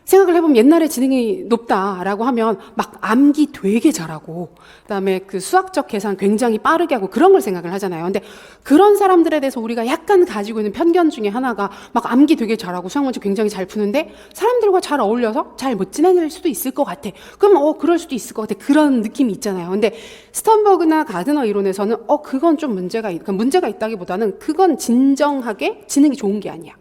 생각을 해보면 옛날에 지능이 높다라고 하면 막 암기 되게 잘하고 그다음에 그 수학적 계산 굉장히 빠르게 하고 그런 걸 생각을 하잖아요. 근데 그런 사람들에 대해서 우리가 약간 가지고 있는 편견 중에 하나가 막 암기 되게 잘하고 수학 문제 굉장히 잘 푸는데 사람들과 잘 어울려서 잘 못 지낼 수도 있을 것 같아. 그럼 그럴 수도 있을 것 같아. 그런 느낌이 있잖아요. 근데 스턴버그나 가드너 이론에서는 그건 좀 문제가 있다기보다는 그건 진정하게 지능이 좋은 게 아니야.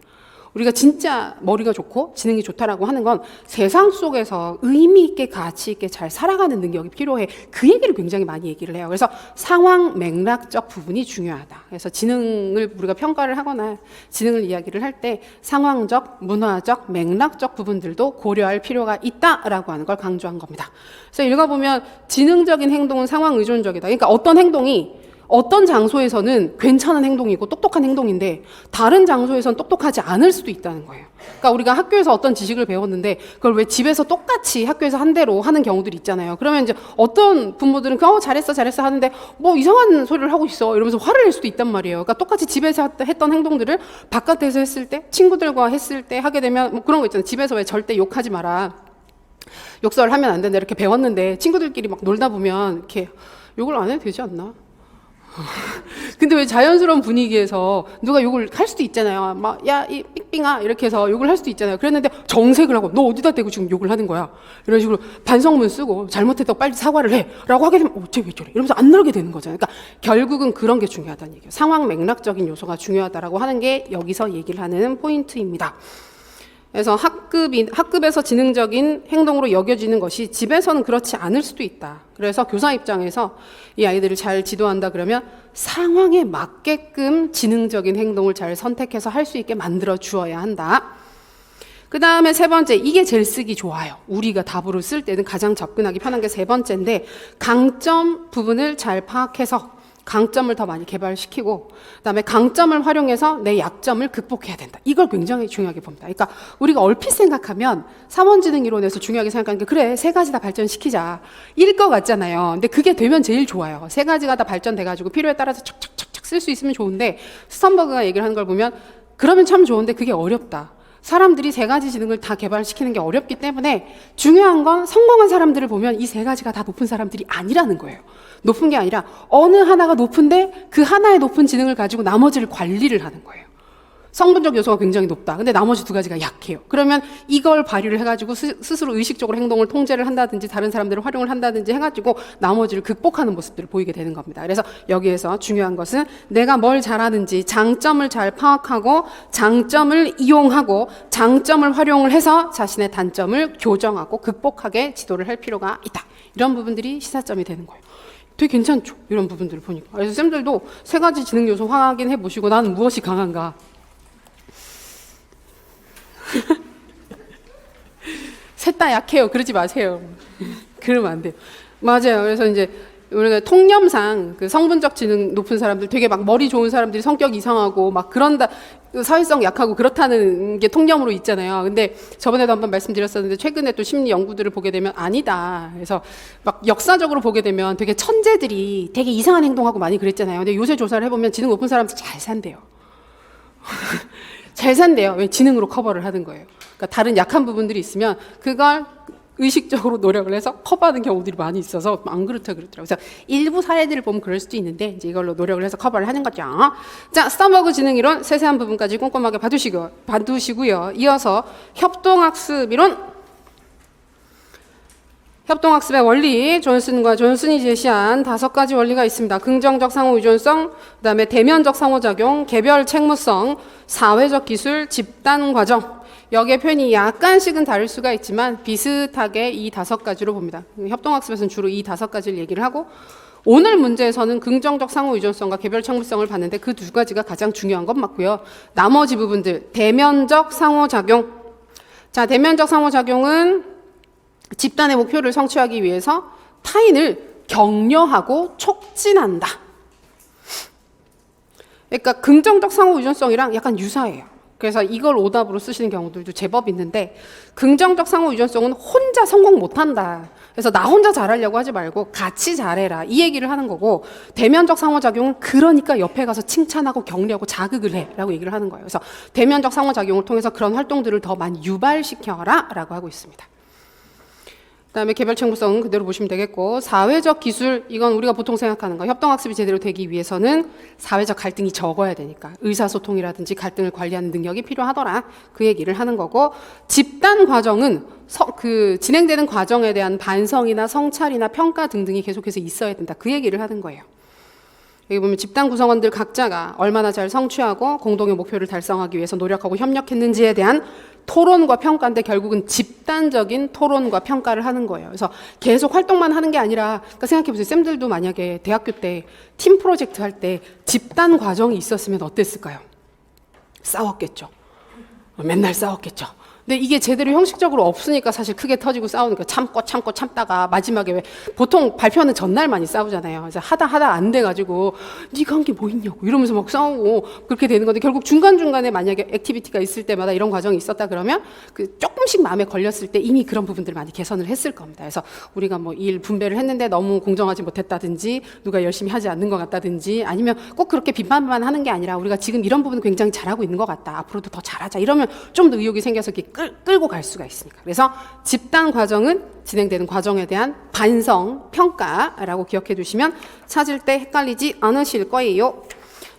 우리가 진짜 머리가 좋고 지능이 좋다라고 하는 건 세상 속에서 의미 있게 가치 있게 잘 살아가는 능력이 필요해. 그 얘기를 굉장히 많이 얘기를 해요. 그래서 상황 맥락적 부분이 중요하다. 그래서 지능을 우리가 평가를 하거나 지능을 이야기를 할 때 상황적, 문화적, 맥락적 부분들도 고려할 필요가 있다라고 하는 걸 강조한 겁니다. 그래서 읽어보면 지능적인 행동은 상황 의존적이다. 그러니까 어떤 행동이 어떤 장소에서는 괜찮은 행동이고 똑똑한 행동인데 다른 장소에서는 똑똑하지 않을 수도 있다는 거예요. 그러니까 우리가 학교에서 어떤 지식을 배웠는데 그걸 왜 집에서 똑같이 학교에서 한 대로 하는 경우들이 있잖아요. 그러면 이제 어떤 부모들은 잘했어 하는데 뭐 이상한 소리를 하고 있어 이러면서 화를 낼 수도 있단 말이에요. 그러니까 똑같이 집에서 했던 행동들을 바깥에서 했을 때 친구들과 했을 때 하게 되면 뭐 그런 거 있잖아요. 집에서 왜 절대 욕하지 마라. 욕설을 하면 안 된다 이렇게 배웠는데 친구들끼리 막 놀다 보면 이렇게 욕을 안 해도 되지 않나? 근데 왜 자연스러운 분위기에서 누가 욕을 할 수도 있잖아요. 막, 야, 이 삑빙아, 이렇게 해서 욕을 할 수도 있잖아요. 그랬는데 정색을 하고, 너 어디다 대고 지금 욕을 하는 거야? 이런 식으로 반성문 쓰고, 잘못했다고 빨리 사과를 해. 라고 하게 되면, 쟤 왜 저래? 이러면서 안 나오게 되는 거잖아요. 그러니까 결국은 그런 게 중요하다는 얘기예요. 상황 맥락적인 요소가 중요하다라고 하는 게 여기서 얘기를 하는 포인트입니다. 그래서 학급에서 지능적인 행동으로 여겨지는 것이 집에서는 그렇지 않을 수도 있다. 그래서 교사 입장에서 이 아이들을 잘 지도한다 그러면 상황에 맞게끔 지능적인 행동을 잘 선택해서 할 수 있게 만들어 주어야 한다. 그 다음에 세 번째, 이게 제일 쓰기 좋아요. 우리가 답으로 쓸 때는 가장 접근하기 편한 게 세 번째인데 강점 부분을 잘 파악해서 강점을 더 많이 개발시키고 그다음에 강점을 활용해서 내 약점을 극복해야 된다. 이걸 굉장히 중요하게 봅니다. 그러니까 우리가 얼핏 생각하면 삼원지능 이론에서 중요하게 생각하는 게 그래 세 가지 다 발전시키자 일 것 같잖아요. 근데 그게 되면 제일 좋아요. 세 가지가 다 발전돼가지고 필요에 따라서 척척척척 쓸 수 있으면 좋은데 스턴버그가 얘기를 하는 걸 보면 그러면 참 좋은데 그게 어렵다. 사람들이 세 가지 지능을 다 개발시키는 게 어렵기 때문에 중요한 건 성공한 사람들을 보면 이 세 가지가 다 높은 사람들이 아니라는 거예요. 높은 게 아니라 어느 하나가 높은데 그 하나의 높은 지능을 가지고 나머지를 관리를 하는 거예요. 성분적 요소가 굉장히 높다. 근데 나머지 두 가지가 약해요. 그러면 이걸 발휘를 해가지고 스스로 의식적으로 행동을 통제를 한다든지 다른 사람들을 활용을 한다든지 해가지고 나머지를 극복하는 모습들을 보이게 되는 겁니다. 그래서 여기에서 중요한 것은 내가 뭘 잘하는지 장점을 잘 파악하고 장점을 이용하고 장점을 활용을 해서 자신의 단점을 교정하고 극복하게 지도를 할 필요가 있다. 이런 부분들이 시사점이 되는 거예요. 되게 괜찮죠? 이런 부분들을 보니까. 그래서 쌤들도 세 가지 지능 요소 확인해 보시고 나는 무엇이 강한가 셋 다 약해요. 그러지 마세요. 그러면 안 돼요. 맞아요. 그래서 이제 우리가 통념상 그 성분적 지능 높은 사람들 되게 막 머리 좋은 사람들이 성격 이상하고 막 그런다 사회성 약하고 그렇다는 게 통념으로 있잖아요. 근데 저번에도 한번 말씀드렸었는데 최근에 또 심리 연구들을 보게 되면 아니다. 그래서 막 역사적으로 보게 되면 되게 천재들이 되게 이상한 행동하고 많이 그랬잖아요. 근데 요새 조사를 해보면 지능 높은 사람들 잘 산대요. 잘 산대요. 왜? 지능으로 커버를 하는 거예요. 그러니까 다른 약한 부분들이 있으면 그걸 의식적으로 노력을 해서 커버하는 경우들이 많이 있어서 안 그렇다 그러더라고요. 그래서 일부 사례들을 보면 그럴 수도 있는데 이제 이걸로 노력을 해서 커버를 하는 거죠. 자, 스턴버그 지능이론 세세한 부분까지 꼼꼼하게 봐두시고요. 이어서 협동학습 이론. 협동학습의 원리, 존슨이 제시한 5가지 원리가 있습니다. 긍정적 상호의존성, 그 다음에 대면적 상호작용, 개별 책무성, 사회적 기술, 집단 과정. 여기에 표현이 약간씩은 다를 수가 있지만 비슷하게 이 5가지로 봅니다. 협동학습에서는 주로 이 5가지를 얘기를 하고 오늘 문제에서는 긍정적 상호의존성과 개별 책무성을 봤는데 그 2가지가 가장 중요한 건 맞고요. 나머지 부분들, 대면적 상호작용. 자, 대면적 상호작용은 집단의 목표를 성취하기 위해서 타인을 격려하고 촉진한다. 그러니까 긍정적 상호 의존성이랑 약간 유사해요. 그래서 이걸 오답으로 쓰시는 경우들도 제법 있는데 긍정적 상호 유전성은 혼자 성공 못한다. 그래서 나 혼자 잘하려고 하지 말고 같이 잘해라. 이 얘기를 하는 거고 대면적 상호작용은 그러니까 옆에 가서 칭찬하고 격려하고 자극을 해 라고 얘기를 하는 거예요. 그래서 대면적 상호작용을 통해서 그런 활동들을 더 많이 유발시켜라 라고 하고 있습니다. 그다음에 개별청구성은 그대로 보시면 되겠고 사회적 기술 이건 우리가 보통 생각하는 거 협동학습이 제대로 되기 위해서는 사회적 갈등이 적어야 되니까 의사소통이라든지 갈등을 관리하는 능력이 필요하더라 그 얘기를 하는 거고 집단 과정은 진행되는 과정에 대한 반성이나 성찰이나 평가 등등이 계속해서 있어야 된다 그 얘기를 하는 거예요. 여기 보면 집단 구성원들 각자가 얼마나 잘 성취하고 공동의 목표를 달성하기 위해서 노력하고 협력했는지에 대한 토론과 평가인데 결국은 집단적인 토론과 평가를 하는 거예요. 그래서 계속 활동만 하는 게 아니라 그러니까 생각해보세요. 쌤들도 만약에 대학교 때 팀 프로젝트 할 때 집단 과정이 있었으면 어땠을까요? 싸웠겠죠. 맨날 싸웠겠죠. 근데 이게 제대로 형식적으로 없으니까 사실 크게 터지고 싸우니까 참다가 마지막에 왜 보통 발표하는 전날 많이 싸우잖아요. 그래서 하다 안 돼가지고 네가 한 게 뭐 있냐고 이러면서 막 싸우고 그렇게 되는 건데 결국 중간중간에 만약에 액티비티가 있을 때마다 이런 과정이 있었다 그러면 그 조금씩 마음에 걸렸을 때 이미 그런 부분들을 많이 개선을 했을 겁니다. 그래서 우리가 뭐 일 분배를 했는데 너무 공정하지 못했다든지 누가 열심히 하지 않는 것 같다든지 아니면 꼭 그렇게 비판만 하는 게 아니라 우리가 지금 이런 부분은 굉장히 잘하고 있는 것 같다. 앞으로도 더 잘하자. 이러면 좀 더 의욕이 생겨서 이렇게 끌고 갈 수가 있으니까. 그래서 집단 과정은 진행되는 과정에 대한 반성, 평가라고 기억해 두시면 찾을 때 헷갈리지 않으실 거예요.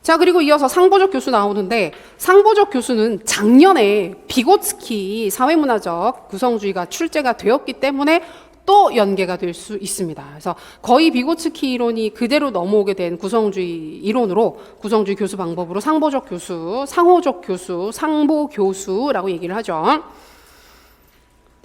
자, 그리고 이어서 상보적 교수 나오는데 상보적 교수는 작년에 비고츠키 사회문화적 구성주의가 출제가 되었기 때문에 또 연계가 될 수 있습니다. 그래서 거의 비고츠키 이론이 그대로 넘어오게 된 구성주의 이론으로 구성주의 교수 방법으로 상보적 교수, 상호적 교수, 상보 교수라고 얘기를 하죠.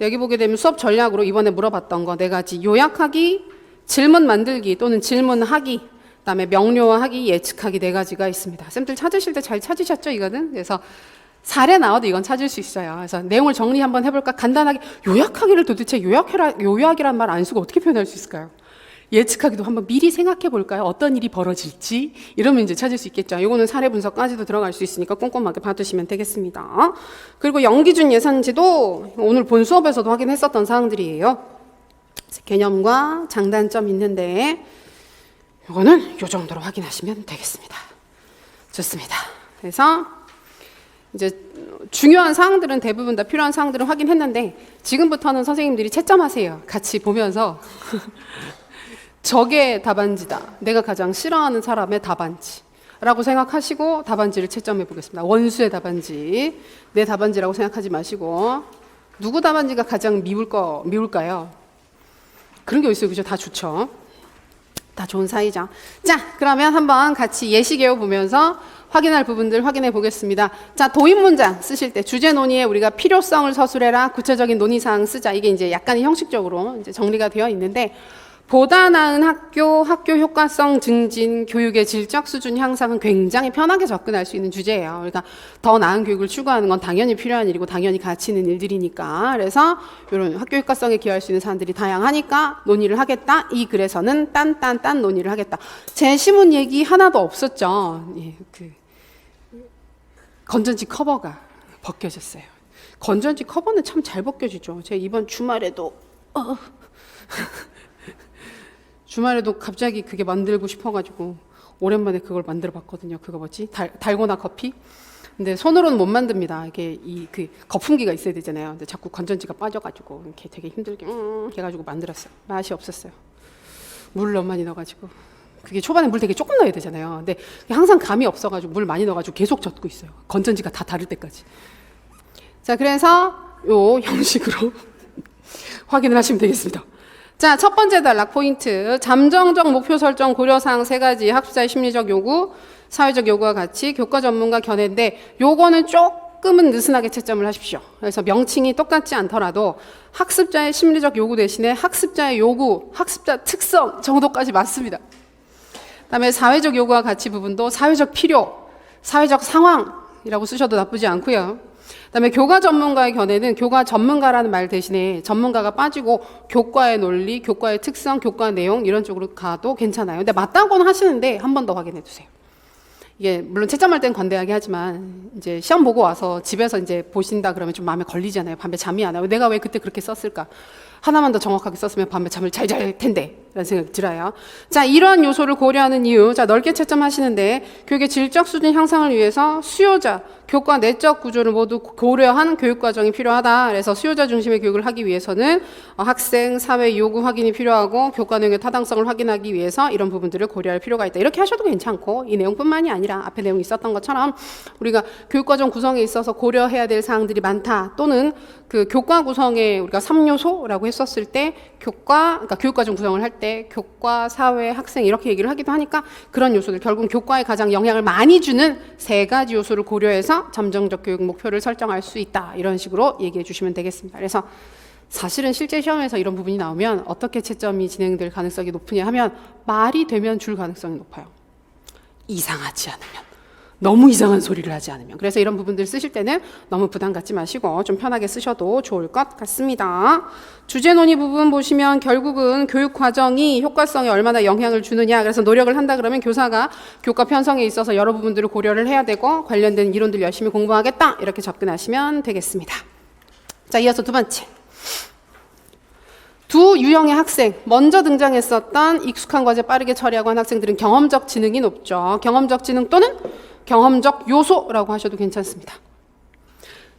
여기 보게 되면 수업 전략으로 이번에 물어봤던 거 4가지 요약하기, 질문 만들기 또는 질문하기, 그다음에 명료하기, 예측하기 4가지가 있습니다. 쌤들 찾으실 때 잘 찾으셨죠 이거는? 그래서 사례 나와도 이건 찾을 수 있어요. 그래서 내용을 정리 한번 해볼까? 간단하게 요약하기를 도대체 요약이란 말 안 쓰고 어떻게 표현할 수 있을까요? 예측하기도 한번 미리 생각해 볼까요? 어떤 일이 벌어질지 이러면 이제 찾을 수 있겠죠. 이거는 사례 분석까지도 들어갈 수 있으니까 꼼꼼하게 봐두시면 되겠습니다. 그리고 연기준 예산지도 오늘 본 수업에서도 확인했었던 사항들이에요. 개념과 장단점 있는데 이거는 이 정도로 확인하시면 되겠습니다. 좋습니다. 그래서 이제 중요한 사항들은 대부분 다 필요한 사항들은 확인했는데 지금부터는 선생님들이 채점하세요. 같이 보면서 저게 답안지다. 내가 가장 싫어하는 사람의 답안지라고 생각하시고 답안지를 채점해 보겠습니다. 원수의 답안지. 내 답안지라고 생각하지 마시고 누구 답안지가 가장 미울까요? 그런 게 있어요. 그죠? 다 좋죠. 다 좋은 사이죠. 자, 그러면 한번 같이 예시개요 보면서 확인할 부분들 확인해 보겠습니다. 자, 도입 문장 쓰실 때 주제 논의에 우리가 필요성을 서술해라. 구체적인 논의사항 쓰자. 이게 이제 약간 형식적으로 이제 정리가 되어 있는데 보다 나은 학교 효과성 증진, 교육의 질적 수준 향상은 굉장히 편하게 접근할 수 있는 주제예요. 그러니까 더 나은 교육을 추구하는 건 당연히 필요한 일이고 당연히 가치 있는 일들이니까. 그래서 이런 학교 효과성에 기여할 수 있는 사람들이 다양하니까 논의를 하겠다. 이 글에서는 딴 논의를 하겠다. 제 시문 얘기 하나도 없었죠. 예, 건전지 커버가 벗겨졌어요. 건전지 커버는 참 잘 벗겨지죠. 제가 이번 주말에도 갑자기 그게 만들고 싶어가지고 오랜만에 그걸 만들어 봤거든요. 그거 뭐지? 달고나 커피? 근데 손으로는 못 만듭니다. 이게 그 거품기가 있어야 되잖아요. 근데 자꾸 건전지가 빠져가지고 이렇게 되게 힘들게 해가지고 만들었어요. 맛이 없었어요. 물 너무 많이 넣어가지고. 그게 초반에 물 되게 조금 넣어야 되잖아요. 근데 항상 감이 없어가지고 물 많이 넣어가지고 계속 젓고 있어요. 건전지가 다 다를 때까지. 자, 그래서 요 형식으로 확인을 하시면 되겠습니다. 자, 첫 번째 단락 포인트. 잠정적 목표 설정 고려사항 3가지 학습자의 심리적 요구, 사회적 요구와 같이 교과 전문가 견해인데 요거는 조금은 느슨하게 채점을 하십시오. 그래서 명칭이 똑같지 않더라도 학습자의 심리적 요구 대신에 학습자의 요구, 학습자 특성 정도까지 맞습니다. 그다음에 사회적 요구와 가치 부분도 사회적 필요, 사회적 상황이라고 쓰셔도 나쁘지 않고요. 그다음에 교과 전문가의 견해는 교과 전문가라는 말 대신에 전문가가 빠지고 교과의 논리, 교과의 특성, 교과 내용 이런 쪽으로 가도 괜찮아요. 근데 맞다고는 하시는데 한 번 더 확인해 주세요. 이게 물론 채점할 땐 관대하게 하지만 이제 시험 보고 와서 집에서 이제 보신다 그러면 좀 마음에 걸리잖아요. 밤에 잠이 안 와요. 내가 왜 그때 그렇게 썼을까? 하나만 더 정확하게 썼으면 밤에 잠을 잘 잘 텐데 라는 생각이 들어요. 자, 이러한 요소를 고려하는 이유, 자, 넓게 채점하시는데 교육의 질적 수준 향상을 위해서 수요자, 교과 내적 구조를 모두 고려한 교육과정이 필요하다. 그래서 수요자 중심의 교육을 하기 위해서는 학생, 사회 요구 확인이 필요하고 교과 내용의 타당성을 확인하기 위해서 이런 부분들을 고려할 필요가 있다. 이렇게 하셔도 괜찮고 이 내용뿐만이 아니라 앞에 내용이 있었던 것처럼 우리가 교육과정 구성에 있어서 고려해야 될 사항들이 많다. 또는 그 교과 구성에 우리가 3요소라고 했었을 때 그러니까 교육과정 구성을 할 때 교과, 사회, 학생 이렇게 얘기를 하기도 하니까 그런 요소들 결국 교과에 가장 영향을 많이 주는 3가지 요소를 고려해서 점정적 교육 목표를 설정할 수 있다. 이런 식으로 얘기해 주시면 되겠습니다. 그래서 사실은 실제 시험에서 이런 부분이 나오면 어떻게 채점이 진행될 가능성이 높으냐 하면 말이 되면 줄 가능성이 높아요. 이상하지 않으면. 너무 이상한 소리를 하지 않으면. 그래서 이런 부분들 쓰실 때는 너무 부담 갖지 마시고 좀 편하게 쓰셔도 좋을 것 같습니다. 주제 논의 부분 보시면 결국은 교육 과정이 효과성에 얼마나 영향을 주느냐. 그래서 노력을 한다 그러면 교사가 교과 편성에 있어서 여러 부분들을 고려를 해야 되고 관련된 이론들 열심히 공부하겠다. 이렇게 접근하시면 되겠습니다. 자, 이어서 두 번째. 두 유형의 학생, 먼저 등장했었던 익숙한 과제 빠르게 처리하고 한 학생들은 경험적 지능이 높죠. 경험적 지능 또는 경험적 요소라고 하셔도 괜찮습니다.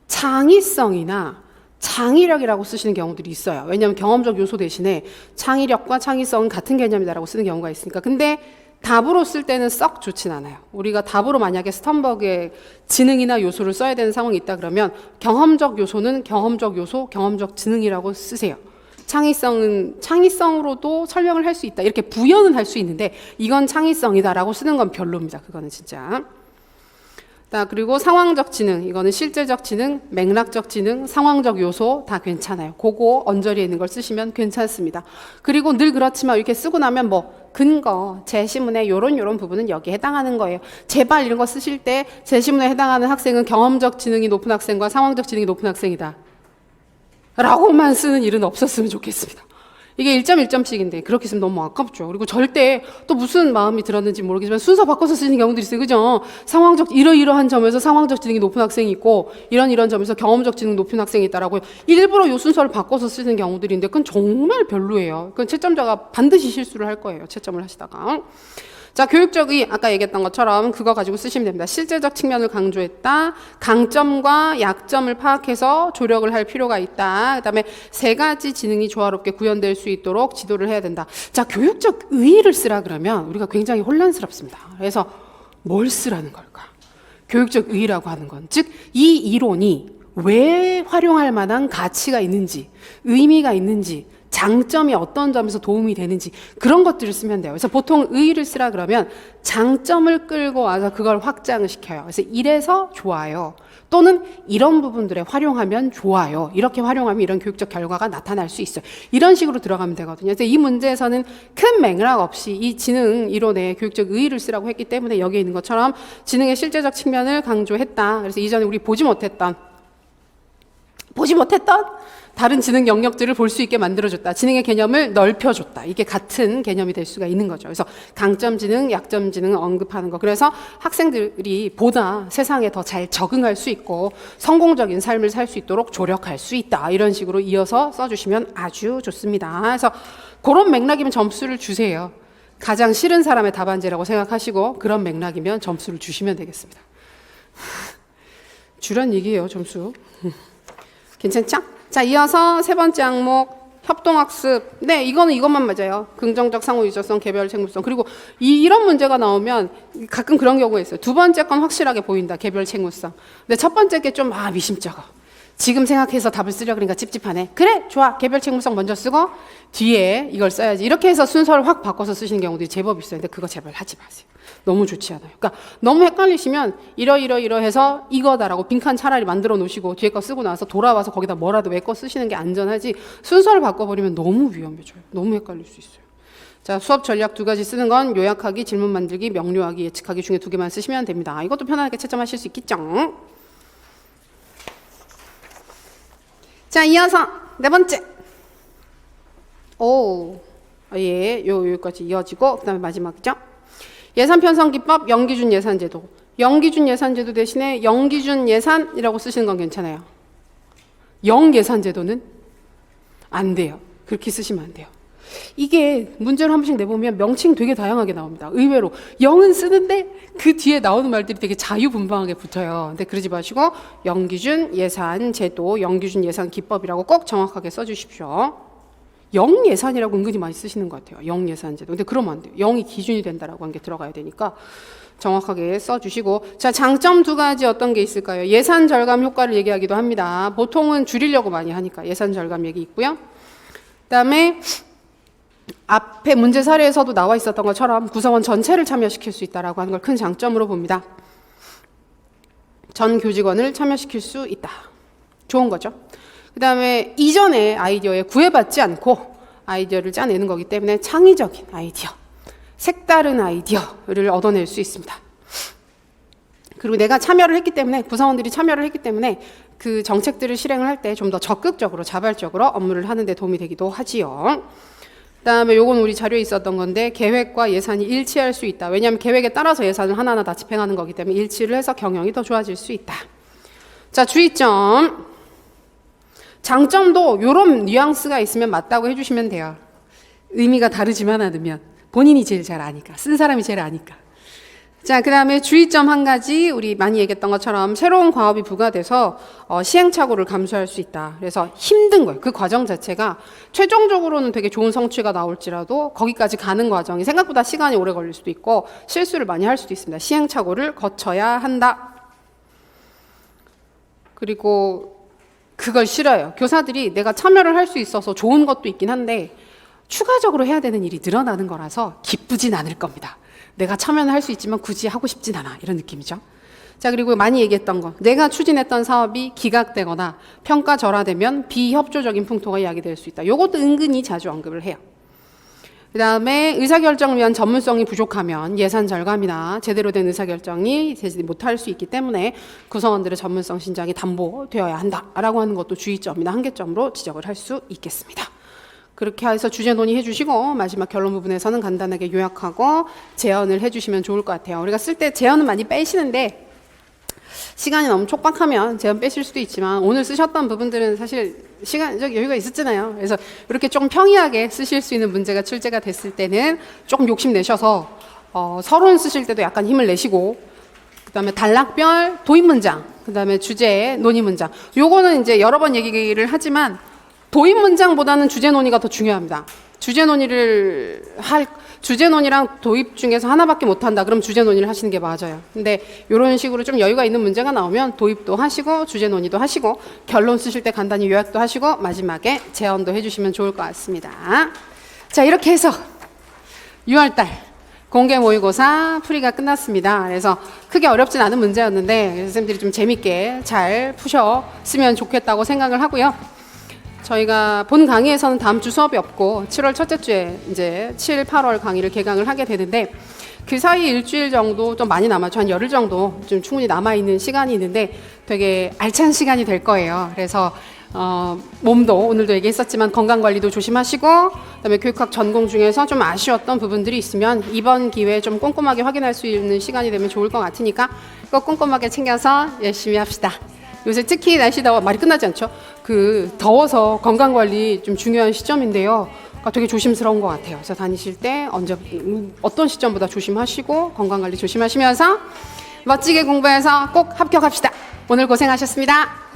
창의성이나 창의력이라고 쓰시는 경우들이 있어요. 왜냐하면 경험적 요소 대신에 창의력과 창의성은 같은 개념이다라고 쓰는 경우가 있으니까. 근데 답으로 쓸 때는 썩 좋진 않아요. 우리가 답으로 만약에 스턴버그의 지능이나 요소를 써야 되는 상황이 있다 그러면 경험적 요소는 경험적 요소, 경험적 지능이라고 쓰세요. 창의성은 창의성으로도 설명을 할 수 있다. 이렇게 부연은 할 수 있는데 이건 창의성이다라고 쓰는 건 별로입니다. 그거는 진짜. 자, 그리고 상황적 지능, 이거는 실제적 지능, 맥락적 지능, 상황적 요소 다 괜찮아요. 그거 언저리에 있는 걸 쓰시면 괜찮습니다. 그리고 늘 그렇지만 이렇게 쓰고 나면 뭐 근거, 제시문의 요런 부분은 여기에 해당하는 거예요. 제발 이런 거 쓰실 때 제시문에 해당하는 학생은 경험적 지능이 높은 학생과 상황적 지능이 높은 학생이다. 라고만 쓰는 일은 없었으면 좋겠습니다. 이게 1점 1점씩인데 그렇게 쓰면 너무 아깝죠. 그리고 절대 또 무슨 마음이 들었는지 모르겠지만 순서 바꿔서 쓰는 경우들이 있어요. 그죠? 상황적 이러이러한 점에서 상황적 지능이 높은 학생이 있고 이런 점에서 경험적 지능 높은 학생이 있다라고 일부러 요 순서를 바꿔서 쓰는 경우들인데 그건 정말 별로예요. 그건 채점자가 반드시 실수를 할 거예요. 채점을 하시다가. 자, 교육적이 아까 얘기했던 것처럼 그거 가지고 쓰시면 됩니다. 실제적 측면을 강조했다. 강점과 약점을 파악해서 조력을 할 필요가 있다. 그다음에 3가지 지능이 조화롭게 구현될 수 있도록 지도를 해야 된다. 자, 교육적 의의를 쓰라 그러면 우리가 굉장히 혼란스럽습니다. 그래서 뭘 쓰라는 걸까? 교육적 의의라고 하는 건 즉 이 이론이 왜 활용할 만한 가치가 있는지, 의미가 있는지, 장점이 어떤 점에서 도움이 되는지 그런 것들을 쓰면 돼요. 그래서 보통 의의를 쓰라 그러면 장점을 끌고 와서 그걸 확장을 시켜요. 그래서 이래서 좋아요. 또는 이런 부분들에 활용하면 좋아요. 이렇게 활용하면 이런 교육적 결과가 나타날 수 있어요. 이런 식으로 들어가면 되거든요. 그래서 이 문제에서는 큰 맥락 없이 이 지능 이론에 교육적 의의를 쓰라고 했기 때문에 여기에 있는 것처럼 지능의 실제적 측면을 강조했다. 그래서 이전에 우리 보지 못했던 다른 지능 영역들을 볼 수 있게 만들어줬다. 지능의 개념을 넓혀줬다. 이게 같은 개념이 될 수가 있는 거죠. 그래서 강점 지능, 약점 지능을 언급하는 거. 그래서 학생들이 보다 세상에 더 잘 적응할 수 있고 성공적인 삶을 살 수 있도록 조력할 수 있다. 이런 식으로 이어서 써주시면 아주 좋습니다. 그래서 그런 맥락이면 점수를 주세요. 가장 싫은 사람의 답안지라고 생각하시고 그런 맥락이면 점수를 주시면 되겠습니다. 주란 얘기예요, 점수. 괜찮죠? 자, 이어서 3번째 항목 협동학습. 네, 이것만 맞아요. 긍정적 상호유저성, 개별 책무성. 그리고 이런 문제가 나오면 가끔 그런 경우가 있어요. 2번째 건 확실하게 보인다. 개별 책무성. 근데 첫 번째 게 좀 미심쩍어. 지금 생각해서 답을 쓰려 그러니까 찝찝하네. 그래, 좋아. 개별 책무성 먼저 쓰고 뒤에 이걸 써야지. 이렇게 해서 순서를 확 바꿔서 쓰시는 경우들이 제법 있어요. 근데 그거 제발 하지 마세요. 너무 좋지 않아요. 그러니까 너무 헷갈리시면 이러해서 이거다라고 빈칸 차라리 만들어 놓으시고 뒤에 거 쓰고 나서 돌아와서 거기다 뭐라도 메꿔 쓰시는 게 안전하지 순서를 바꿔버리면 너무 위험해져요. 너무 헷갈릴 수 있어요. 자, 수업 전략 2가지 쓰는 건 요약하기, 질문 만들기, 명료하기, 예측하기 중에 2개만 쓰시면 됩니다. 이것도 편하게 채점하실 수 있겠죠? 자, 이어서 4번째. 여기까지 이어지고 그다음에 마지막이죠. 예산 편성 기법, 영기준 예산제도. 영기준 예산제도 대신에 영기준 예산이라고 쓰시는 건 괜찮아요. 영예산제도는 안 돼요. 그렇게 쓰시면 안 돼요. 이게 문제를 한 번씩 내보면 명칭 되게 다양하게 나옵니다. 의외로 영은 쓰는데 그 뒤에 나오는 말들이 되게 자유분방하게 붙어요. 근데 그러지 마시고 영기준 예산 제도, 영기준 예산 기법이라고 꼭 정확하게 써주십시오. 영예산이라고 은근히 많이 쓰시는 것 같아요. 영예산 제도. 근데 그러면 안 돼요. 영이 기준이 된다라고 한 게 들어가야 되니까 정확하게 써주시고. 자, 장점 두 가지 어떤 게 있을까요? 예산 절감 효과를 얘기하기도 합니다. 보통은 줄이려고 많이 하니까 예산 절감 얘기 있고요. 그다음에 앞에 문제 사례에서도 나와 있었던 것처럼 구성원 전체를 참여시킬 수 있다라고 하는 걸 큰 장점으로 봅니다. 전 교직원을 참여시킬 수 있다. 좋은 거죠. 그 다음에 이전의 아이디어에 구애받지 않고 아이디어를 짜내는 거기 때문에 창의적인 아이디어, 색다른 아이디어를 얻어낼 수 있습니다. 그리고 내가 참여를 했기 때문에, 구성원들이 참여를 했기 때문에 그 정책들을 실행을 할 때 좀 더 적극적으로 자발적으로 업무를 하는 데 도움이 되기도 하지요. 그다음에 요건 우리 자료에 있었던 건데, 계획과 예산이 일치할 수 있다. 왜냐하면 계획에 따라서 예산을 하나하나 다 집행하는 거기 때문에 일치를 해서 경영이 더 좋아질 수 있다. 자, 주의점. 장점도 요런 뉘앙스가 있으면 맞다고 해주시면 돼요. 의미가 다르지만 않으면. 본인이 제일 잘 아니까. 쓴 사람이 제일 아니까. 자, 그 다음에 주의점 한 가지, 우리 많이 얘기했던 것처럼 새로운 과업이 부과돼서 시행착오를 감수할 수 있다. 그래서 힘든 거예요. 그 과정 자체가 최종적으로는 되게 좋은 성취가 나올지라도 거기까지 가는 과정이 생각보다 시간이 오래 걸릴 수도 있고 실수를 많이 할 수도 있습니다. 시행착오를 거쳐야 한다. 그리고 그걸 싫어요. 교사들이 내가 참여를 할 수 있어서 좋은 것도 있긴 한데 추가적으로 해야 되는 일이 늘어나는 거라서 기쁘진 않을 겁니다. 내가 참여는 할 수 있지만 굳이 하고 싶진 않아. 이런 느낌이죠. 자, 그리고 많이 얘기했던 거. 내가 추진했던 사업이 기각되거나 평가절하되면 비협조적인 풍토가 야기될 수 있다. 이것도 은근히 자주 언급을 해요. 그 다음에 의사결정을 위한 전문성이 부족하면 예산 절감이나 제대로 된 의사결정이 되지 못할 수 있기 때문에 구성원들의 전문성 신장이 담보되어야 한다라고 하는 것도 주의점이나 한계점으로 지적을 할 수 있겠습니다. 그렇게 해서 주제 논의해 주시고 마지막 결론 부분에서는 간단하게 요약하고 제언을 해주시면 좋을 것 같아요. 우리가 쓸 때 제언은 많이 빼시는데 시간이 너무 촉박하면 제언 빼실 수도 있지만 오늘 쓰셨던 부분들은 사실 시간적 여유가 있었잖아요. 그래서 이렇게 조금 평이하게 쓰실 수 있는 문제가 출제가 됐을 때는 조금 욕심내셔서 서론 쓰실 때도 약간 힘을 내시고, 그 다음에 단락별 도입 문장, 그 다음에 주제 논의 문장, 요거는 이제 여러 번 얘기를 하지만 도입 문장보다는 주제 논의가 더 중요합니다. 주제 논의랑 도입 중에서 하나밖에 못한다. 그럼 주제 논의를 하시는 게 맞아요. 근데 이런 식으로 좀 여유가 있는 문제가 나오면 도입도 하시고 주제 논의도 하시고 결론 쓰실 때 간단히 요약도 하시고 마지막에 제언도 해주시면 좋을 것 같습니다. 자, 이렇게 해서 6월달 공개 모의고사 풀이가 끝났습니다. 그래서 크게 어렵진 않은 문제였는데 선생님들이 좀 재밌게 잘 푸셨으면 좋겠다고 생각을 하고요. 저희가 본 강의에서는 다음 주 수업이 없고 7월 첫째 주에 이제 7, 8월 강의를 개강을 하게 되는데 그 사이 일주일 정도 좀 많이 남았죠. 한 열흘 정도 좀 충분히 남아있는 시간이 있는데 되게 알찬 시간이 될 거예요. 그래서 몸도 오늘도 얘기했었지만 건강관리도 조심하시고, 그다음에 교육학 전공 중에서 좀 아쉬웠던 부분들이 있으면 이번 기회에 좀 꼼꼼하게 확인할 수 있는 시간이 되면 좋을 것 같으니까 꼭 꼼꼼하게 챙겨서 열심히 합시다. 요새 특히 날씨 더워, 말이 끝나지 않죠? 그 더워서 건강관리 좀 중요한 시점인데요. 그러니까 되게 조심스러운 것 같아요. 그래서 다니실 때 어떤 시점보다 조심하시고 건강관리 조심하시면서 멋지게 공부해서 꼭 합격합시다. 오늘 고생하셨습니다.